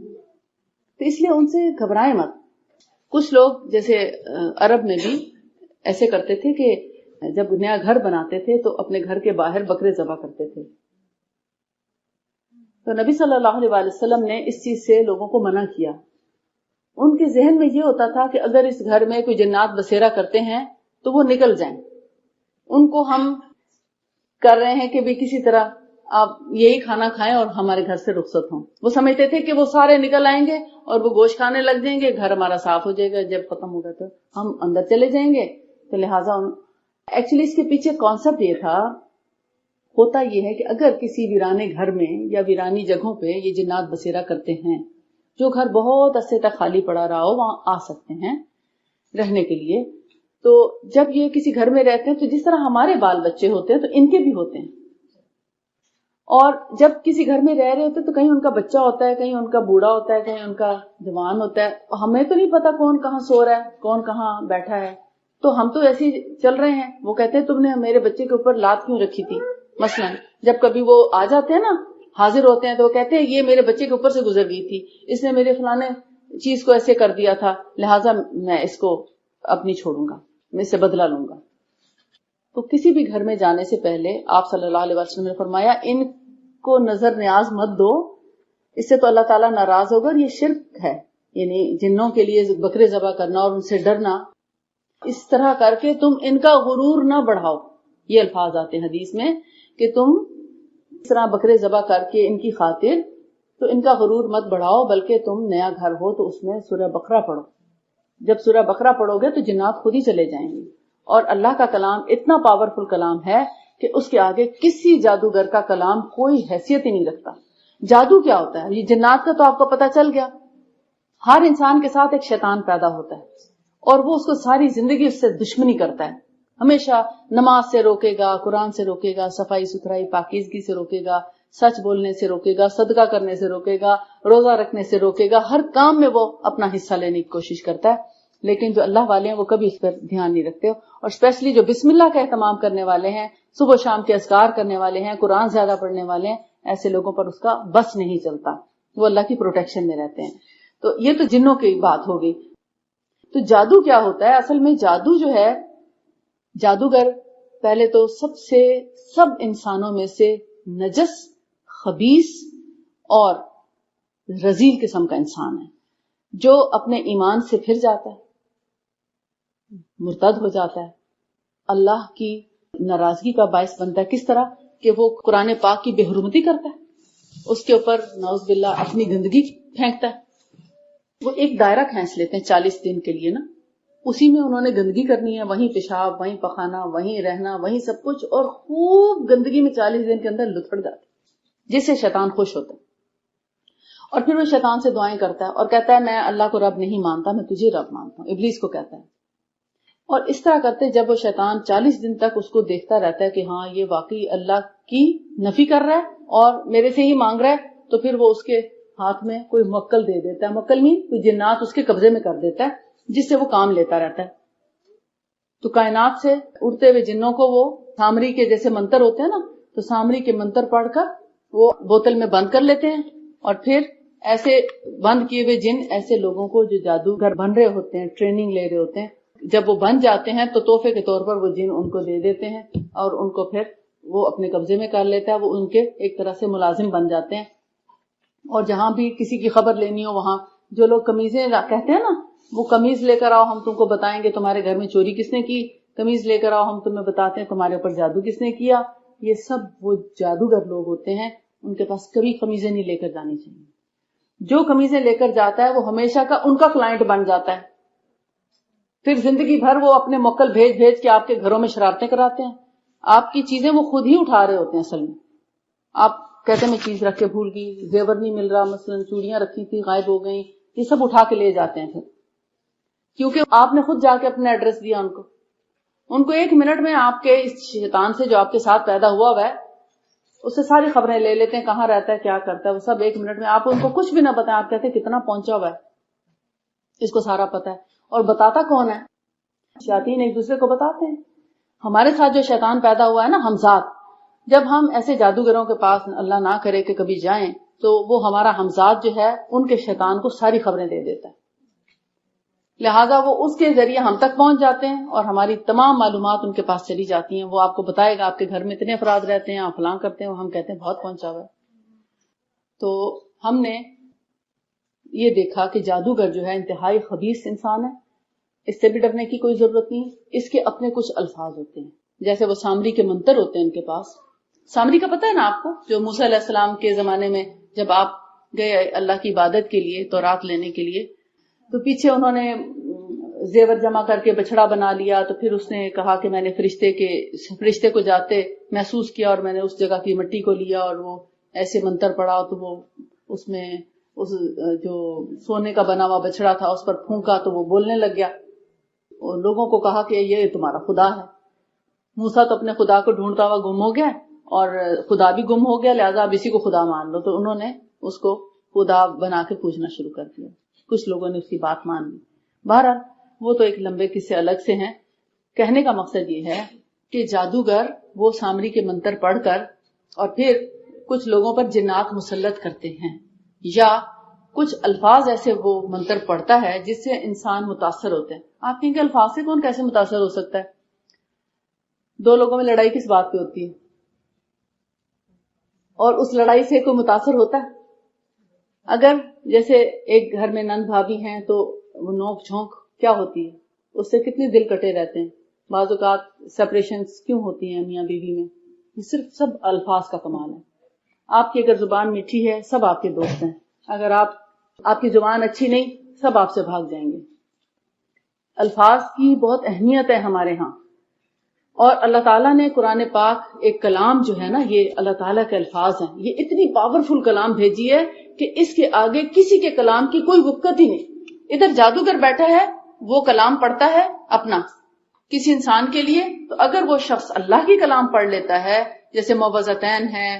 تو اس لیے ان سے گھبرائیں مت. کچھ لوگ جیسے عرب میں بھی ایسے کرتے تھے کہ جب نیا گھر بناتے تھے تو اپنے گھر کے باہر بکرے ذبح کرتے تھے. تو نبی صلی اللہ علیہ وسلم نے اس چیز سے لوگوں کو منع کیا. ان کے ذہن میں یہ ہوتا تھا کہ اگر اس گھر میں کوئی جنات بسیرا کرتے ہیں تو وہ نکل جائیں. ان کو ہم کر رہے ہیں کہ بھی کسی طرح آپ یہی کھانا کھائیں اور ہمارے گھر سے رخصت ہوں. وہ سمجھتے تھے کہ وہ سارے نکل آئیں گے اور وہ گوشت کھانے لگ جائیں گے, گھر ہمارا صاف ہو جائے گا, جب ختم ہوگا تو ہم اندر چلے جائیں گے. تو لہٰذا ایکچولی اس کے پیچھے کانسیپٹ یہ تھا, ہوتا یہ ہے کہ اگر کسی ویرانے گھر میں یا ویرانی جگہوں پہ یہ جنات بسیرا کرتے ہیں, جو گھر بہت عرصے تک خالی پڑا رہا ہو وہاں آ سکتے ہیں رہنے کے لیے. تو جب یہ کسی گھر میں رہتے ہیں تو جس طرح ہمارے بال بچے ہوتے ہیں تو ان کے بھی ہوتے ہیں, اور جب کسی گھر میں رہ رہے ہوتے تو کہیں ان کا بچہ ہوتا ہے, کہیں ان کا بوڑھا ہوتا ہے, کہیں ان کا جوان ہوتا ہے. ہمیں تو نہیں پتا کون کہاں سو رہا ہے, کون کہاں بیٹھا ہے, تو ہم تو ایسے ہی چل رہے ہیں. وہ کہتے ہیں تم نے میرے بچے کے اوپر لات کیوں رکھی تھی. مثلا جب کبھی وہ آ جاتے ہیں نا, حاضر ہوتے ہیں, تو وہ کہتے ہیں یہ میرے بچے کے اوپر سے گزر گئی تھی, اس نے میرے فلانے چیز کو ایسے کر دیا تھا, لہٰذا میں اس کو اب نہیں چھوڑوں گا, میں اس سے بدلہ لوں گا. تو کسی بھی گھر میں جانے سے پہلے آپ صلی اللہ علیہ وسلم نے فرمایا ان کو نظر نیاز مت دو, اس سے تو اللہ تعالیٰ ناراض ہوگا, اور یہ شرک ہے. یعنی جنوں کے لیے بکرے ذبح کرنا اور ان سے ڈرنا, اس طرح کر کے تم ان کا غرور نہ بڑھاؤ. یہ الفاظ آتے ہیں حدیث میں کہ تم اس طرح بکرے ذبح کر کے ان کی خاطر تو ان کا غرور مت بڑھاؤ, بلکہ تم نیا گھر ہو تو اس میں سورہ بقرہ پڑھو. جب سورہ بقرہ پڑھو گے تو جنات خود ہی چلے جائیں گے. اور اللہ کا کلام اتنا پاورفل کلام ہے کہ اس کے آگے کسی جادوگر کا کلام کوئی حیثیت ہی نہیں رکھتا. جادو کیا ہوتا ہے, یہ جنات کا تو آپ کو پتا چل گیا. ہر انسان کے ساتھ ایک شیطان پیدا ہوتا ہے اور وہ اس کو ساری زندگی اس سے دشمنی کرتا ہے. ہمیشہ نماز سے روکے گا, قرآن سے روکے گا, صفائی ستھرائی پاکیزگی سے روکے گا, سچ بولنے سے روکے گا, صدقہ کرنے سے روکے گا, روزہ رکھنے سے روکے گا. ہر کام میں وہ اپنا حصہ لینے کی کوشش کرتا ہے. لیکن جو اللہ والے ہیں وہ کبھی اس پر دھیان نہیں رکھتے, اور اسپیشلی جو بسم اللہ کا اہتمام کرنے والے ہیں, صبح شام کے اذکار کرنے والے ہیں, قرآن زیادہ پڑھنے والے ہیں, ایسے لوگوں پر اس کا بس نہیں چلتا, وہ اللہ کی پروٹیکشن میں رہتے ہیں. تو یہ تو جنوں کی بات ہوگی. تو جادو کیا ہوتا ہے اصل میں؟ جادو جو ہے, جادوگر پہلے تو سب انسانوں میں سے نجس, خبیث اور رذیل قسم کا انسان ہے, جو اپنے ایمان سے پھر جاتا ہے, مرتد ہو جاتا ہے, اللہ کی ناراضگی کا باعث بنتا ہے. کس طرح کہ وہ قرآن پاک کی بے حرمتی کرتا ہے, اس کے اوپر نعوذ باللہ اپنی گندگی پھینکتا ہے. وہ ایک دائرہ کھینچ لیتے ہیں 40 دن کے لیے نا, اسی میں انہوں نے گندگی کرنی ہے, وہیں پیشاب, وہیں پخانا, وہیں رہنا, وہیں سب کچھ, اور خوب گندگی میں 40 دن کے اندر لتھڑ جاتے, جس سے شیطان خوش ہوتا ہے. اور پھر وہ شیطان سے دعائیں کرتا ہے اور کہتا ہے میں اللہ کو رب نہیں مانتا, میں تجھے رب مانتا ہوں. ابلیس کو کہتا ہے. اور اس طرح کرتے جب وہ شیطان 40 دن تک اس کو دیکھتا رہتا ہے کہ ہاں یہ واقعی اللہ کی نفی کر رہا ہے اور میرے سے ہی مانگ رہا ہے, تو پھر وہ اس کے ہاتھ میں کوئی موکل دے دیتا ہے. موکل نہیں, کوئی جنات اس کے قبضے میں کر دیتا ہے جس سے وہ کام لیتا رہتا ہے. تو کائنات سے اڑتے ہوئے جنوں کو وہ سامری کے جیسے منتر ہوتے ہیں نا, تو سامری کے منتر پڑھ کر وہ بوتل میں بند کر لیتے ہیں, اور پھر ایسے بند کیے ہوئے جن ایسے لوگوں کو جو جادوگر بن رہے ہوتے ہیں, ٹریننگ لے رہے ہوتے ہیں, جب وہ بن جاتے ہیں تو تحفے کے طور پر وہ جن ان کو دے دیتے ہیں اور ان کو پھر وہ اپنے قبضے میں کر لیتا ہے. وہ ان کے ایک طرح سے ملازم بن جاتے ہیں, اور جہاں بھی کسی کی خبر لینی ہو وہاں جو لوگ قمیضیں کہتے ہیں نا, وہ قمیض لے کر آؤ ہم تم کو بتائیں گے تمہارے گھر میں چوری کس نے کی, قمیض لے کر آؤ ہم تمہیں بتاتے ہیں تمہارے اوپر جادو کس نے کیا. یہ سب وہ جادوگر لوگ ہوتے ہیں, ان کے پاس کبھی قمیضیں نہیں لے کر جانی چاہیے. جو قمیضیں لے کر جاتا ہے وہ ہمیشہ کا ان کا کلائنٹ بن جاتا ہے. پھر زندگی بھر وہ اپنے موکل بھیج بھیج کے آپ کے گھروں میں شرارتیں کراتے ہیں. آپ کی چیزیں وہ خود ہی اٹھا رہے ہوتے ہیں. اصل میں آپ کہتے میں چیز رکھ کے بھول گئی, زیور نہیں مل رہا, مثلا چوڑیاں رکھی تھی غائب ہو گئیں, یہ سب اٹھا کے لے جاتے ہیں. پھر کیونکہ آپ نے خود جا کے اپنا ایڈریس دیا ان کو 1 منٹ میں آپ کے اس شیطان سے جو آپ کے ساتھ پیدا ہوا ہے اس سے ساری خبریں لے لیتے ہیں, کہاں رہتا ہے, کیا کرتا ہے, وہ سب 1 منٹ میں. آپ ان کو کچھ بھی نہ بتائیں, آپ کہتے ہیں کتنا پہنچا ہوا ہے, اس کو سارا پتا ہے. اور بتاتا کون ہے؟ شیاطین ایک دوسرے کو بتاتے ہیں. ہمارے ساتھ جو شیطان پیدا ہوا ہے نا, ہمزاد, جب ہم ایسے جادوگروں کے پاس اللہ نہ کرے کہ کبھی جائیں, تو وہ ہمارا ہمزاد جو ہے ان کے شیطان کو ساری خبریں دے دیتا ہے. لہٰذا وہ اس کے ذریعے ہم تک پہنچ جاتے ہیں اور ہماری تمام معلومات ان کے پاس چلی جاتی ہیں. وہ آپ کو بتائے گا آپ کے گھر میں اتنے افراد رہتے ہیں, آپ فلاں کرتے ہیں, ہم کہتے ہیں بہت پہنچا ہوا ہے. تو ہم نے یہ دیکھا کہ جادوگر جو ہے انتہائی خبیث انسان ہے, اس سے بھی ڈرنے کی کوئی ضرورت نہیں. اس کے اپنے کچھ الفاظ ہوتے ہیں, جیسے وہ سامری کے منتر ہوتے ہیں ان کے پاس, سامری کا پتہ ہے نا آپ کو، جو موسیٰ علیہ السلام کے زمانے میں جب آپ گئے اللہ کی عبادت کے لیے، تورات لینے کے لیے، تو پیچھے انہوں نے زیور جمع کر کے بچڑا بنا لیا، تو پھر اس نے کہا کہ میں نے فرشتے کو جاتے محسوس کیا اور میں نے اس جگہ کی مٹی کو لیا اور وہ ایسے منتر پڑا، تو وہ اس میں اس جو سونے کا بنا ہوا بچڑا تھا اس پر پھونکا تو وہ بولنے لگ گیا، اور لوگوں کو کہا کہ یہ تمہارا خدا ہے۔ موسیٰ تو اپنے خدا کو ڈھونڈتا ہوا گم ہو گیا اور خدا بھی گم ہو گیا، لہذا اب اسی کو خدا مان لو، تو انہوں نے اس کو خدا بنا کے پوجنا شروع کر دیا۔ کچھ لوگوں نے اس کی بات مان لی۔ بہرحال وہ تو ایک لمبے قصے الگ سے ہیں۔ کہنے کا مقصد یہ ہے کہ جادوگر وہ سامری کے منتر پڑھ کر اور پھر کچھ لوگوں پر جنات مسلط کرتے ہیں، یا کچھ الفاظ ایسے وہ منتر پڑھتا ہے جس سے انسان متاثر ہوتے ہیں۔ آپ کہیں گے الفاظ سے کون کیسے متاثر ہو سکتا ہے؟ دو لوگوں میں لڑائی کس بات پہ ہوتی ہے اور اس لڑائی سے کوئی متاثر ہوتا ہے؟ اگر جیسے ایک گھر میں نند بھابھی ہیں تو وہ نوک جھونک کیا ہوتی ہے، اس سے کتنے دل کٹے رہتے ہیں، بعض اوقات سپریشنز کیوں ہوتی ہیں میاں بیوی میں؟ یہ صرف سب الفاظ کا کمال ہے۔ آپ کی اگر زبان میٹھی ہے سب آپ کے دوست ہیں، اگر آپ کی زبان اچھی نہیں سب آپ سے بھاگ جائیں گے۔ الفاظ کی بہت اہمیت ہے ہمارے ہاں، اور اللہ تعالیٰ نے قرآن پاک ایک کلام جو ہے نا، یہ اللہ تعالیٰ کے الفاظ ہیں، یہ اتنی پاورفل کلام بھیجی ہے کہ اس کے آگے کسی کے کلام کی کوئی وقت ہی نہیں۔ ادھر جادوگر بیٹھا ہے وہ کلام پڑھتا ہے اپنا کسی انسان کے لیے، تو اگر وہ شخص اللہ کی کلام پڑھ لیتا ہے، جیسے موعظتین ہے،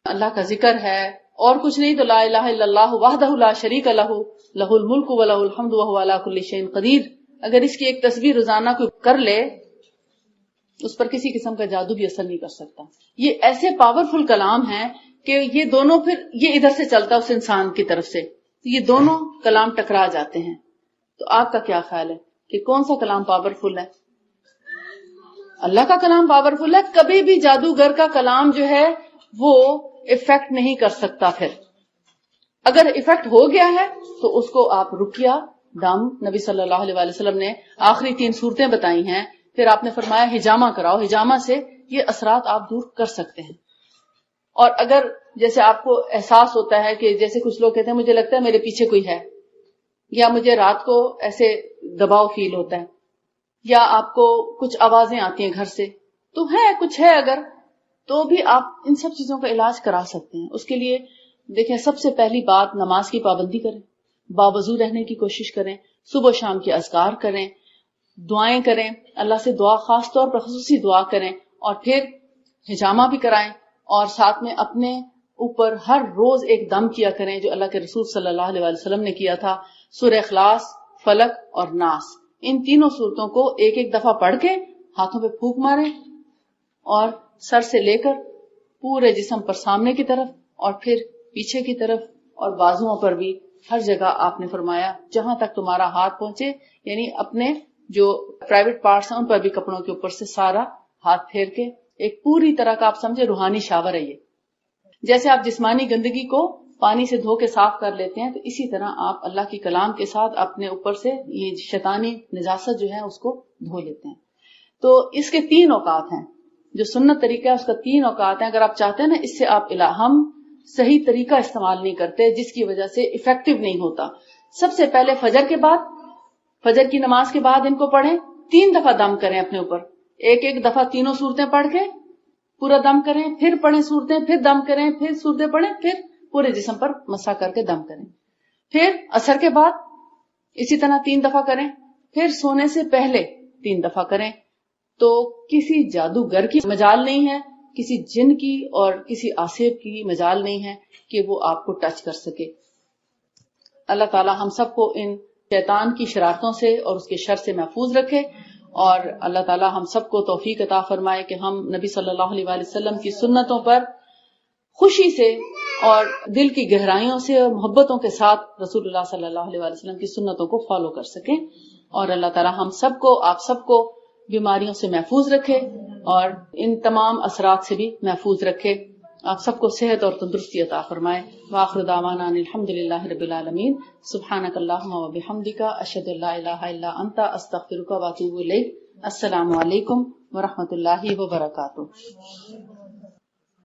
اللہ کا ذکر ہے، اور کچھ نہیں تو لا الہ الا اللہ وحدہ لا شریک لہ لہ الملک ولہ الحمد وہو علی کل شیء قدیر، اگر اس کی ایک تصویر روزانہ کوئی کر لے، اس پر کسی قسم کا جادو بھی اثر نہیں کر سکتا۔ یہ ایسے پاورفل کلام ہیں کہ یہ دونوں پھر یہ ادھر سے چلتا اس انسان کی طرف سے، یہ دونوں کلام ٹکرا جاتے ہیں۔ تو آپ کا کیا خیال ہے کہ کون سا کلام پاورفل ہے؟ اللہ کا کلام پاورفل ہے۔ کبھی بھی جادوگر کا کلام جو ہے وہ افیکٹ نہیں کر سکتا۔ پھر اگر افیکٹ ہو گیا ہے تو اس کو آپ رقیہ دم، نبی صلی اللہ علیہ وسلم نے آخری 3 صورتیں بتائی ہیں، پھر آپ نے فرمایا ہجامہ کراؤ، ہجامہ سے یہ اثرات آپ دور کر سکتے ہیں۔ اور اگر جیسے آپ کو احساس ہوتا ہے کہ جیسے کچھ لوگ کہتے ہیں مجھے لگتا ہے میرے پیچھے کوئی ہے، یا مجھے رات کو ایسے دباؤ فیل ہوتا ہے، یا آپ کو کچھ آوازیں آتی ہیں گھر سے، تو ہے کچھ ہے اگر، تو بھی آپ ان سب چیزوں کا علاج کرا سکتے ہیں۔ اس کے لیے دیکھیں، سب سے پہلی بات نماز کی پابندی کریں، باوضو رہنے کی کوشش کریں، صبح و شام کے اذکار کریں، دعائیں کریں، اللہ سے دعا خاص طور پر خصوصی دعا کریں، اور پھر ہجامہ بھی کرائیں، اور ساتھ میں اپنے اوپر ہر روز ایک دم کیا کریں جو اللہ کے رسول صلی اللہ علیہ وسلم نے کیا تھا، سورہ اخلاص، فلق اور ناس، ان تینوں صورتوں کو ایک ایک دفعہ پڑھ کے ہاتھوں پہ پھونک ماریں، اور سر سے لے کر پورے جسم پر سامنے کی طرف اور پھر پیچھے کی طرف اور بازوؤں پر بھی، ہر جگہ آپ نے فرمایا جہاں تک تمہارا ہاتھ پہنچے، یعنی اپنے جو پرائیویٹ پارٹس ہیں ان پر بھی کپڑوں کے اوپر سے سارا ہاتھ پھیر کے، ایک پوری طرح کا آپ سمجھے روحانی شاور ہے یہ۔ جیسے آپ جسمانی گندگی کو پانی سے دھو کے صاف کر لیتے ہیں، تو اسی طرح آپ اللہ کی کلام کے ساتھ اپنے اوپر سے یہ شیطانی نجاست جو ہے اس کو دھو لیتے ہیں۔ تو اس کے 3 اوقات ہیں، جو سنت طریقہ ہے اس کا 3 اوقات ہیں۔ اگر آپ چاہتے ہیں نا اس سے آپ ہم صحیح طریقہ استعمال نہیں کرتے جس کی وجہ سے افیکٹو نہیں ہوتا۔ سب سے پہلے فجر کے بعد، فجر کی نماز کے بعد ان کو پڑھیں، 3 دفعہ دم کریں اپنے اوپر، ایک دفعہ تینوں صورتیں پڑھ کے پورا دم کریں، پھر پڑھیں صورتیں، پھر دم کریں، پھر صورتیں پڑھیں، پھر پورے جسم پر مسح کر کے دم کریں۔ پھر عصر کے بعد اسی طرح 3 دفعہ کریں، پھر سونے سے پہلے 3 دفعہ کریں۔ تو کسی جادوگر کی مجال نہیں ہے، کسی جن کی اور کسی آسیب کی مجال نہیں ہے کہ وہ آپ کو ٹچ کر سکے۔ اللہ تعالی ہم سب کو ان شیطان کی شرارتوں سے اور اس کے شر سے محفوظ رکھے، اور اللہ تعالی ہم سب کو توفیق عطا فرمائے کہ ہم نبی صلی اللہ علیہ وسلم کی سنتوں پر خوشی سے اور دل کی گہرائیوں سے اور محبتوں کے ساتھ رسول اللہ صلی اللہ علیہ وسلم کی سنتوں کو فالو کر سکیں، اور اللہ تعالی ہم سب کو، آپ سب کو بیماریوں سے محفوظ رکھے اور ان تمام اثرات سے بھی محفوظ رکھے۔ آپ سب کو صحت اور تندرستی عطا فرمائے۔ وآخر دعوانا ان الحمدللہ رب العالمین۔ سبحانک اللہم و بحمدک، اشہد ان لا الہ الا انت، استغفرک و اتوب الیک۔ السلام علیکم ورحمۃ اللہ وبرکاتہ۔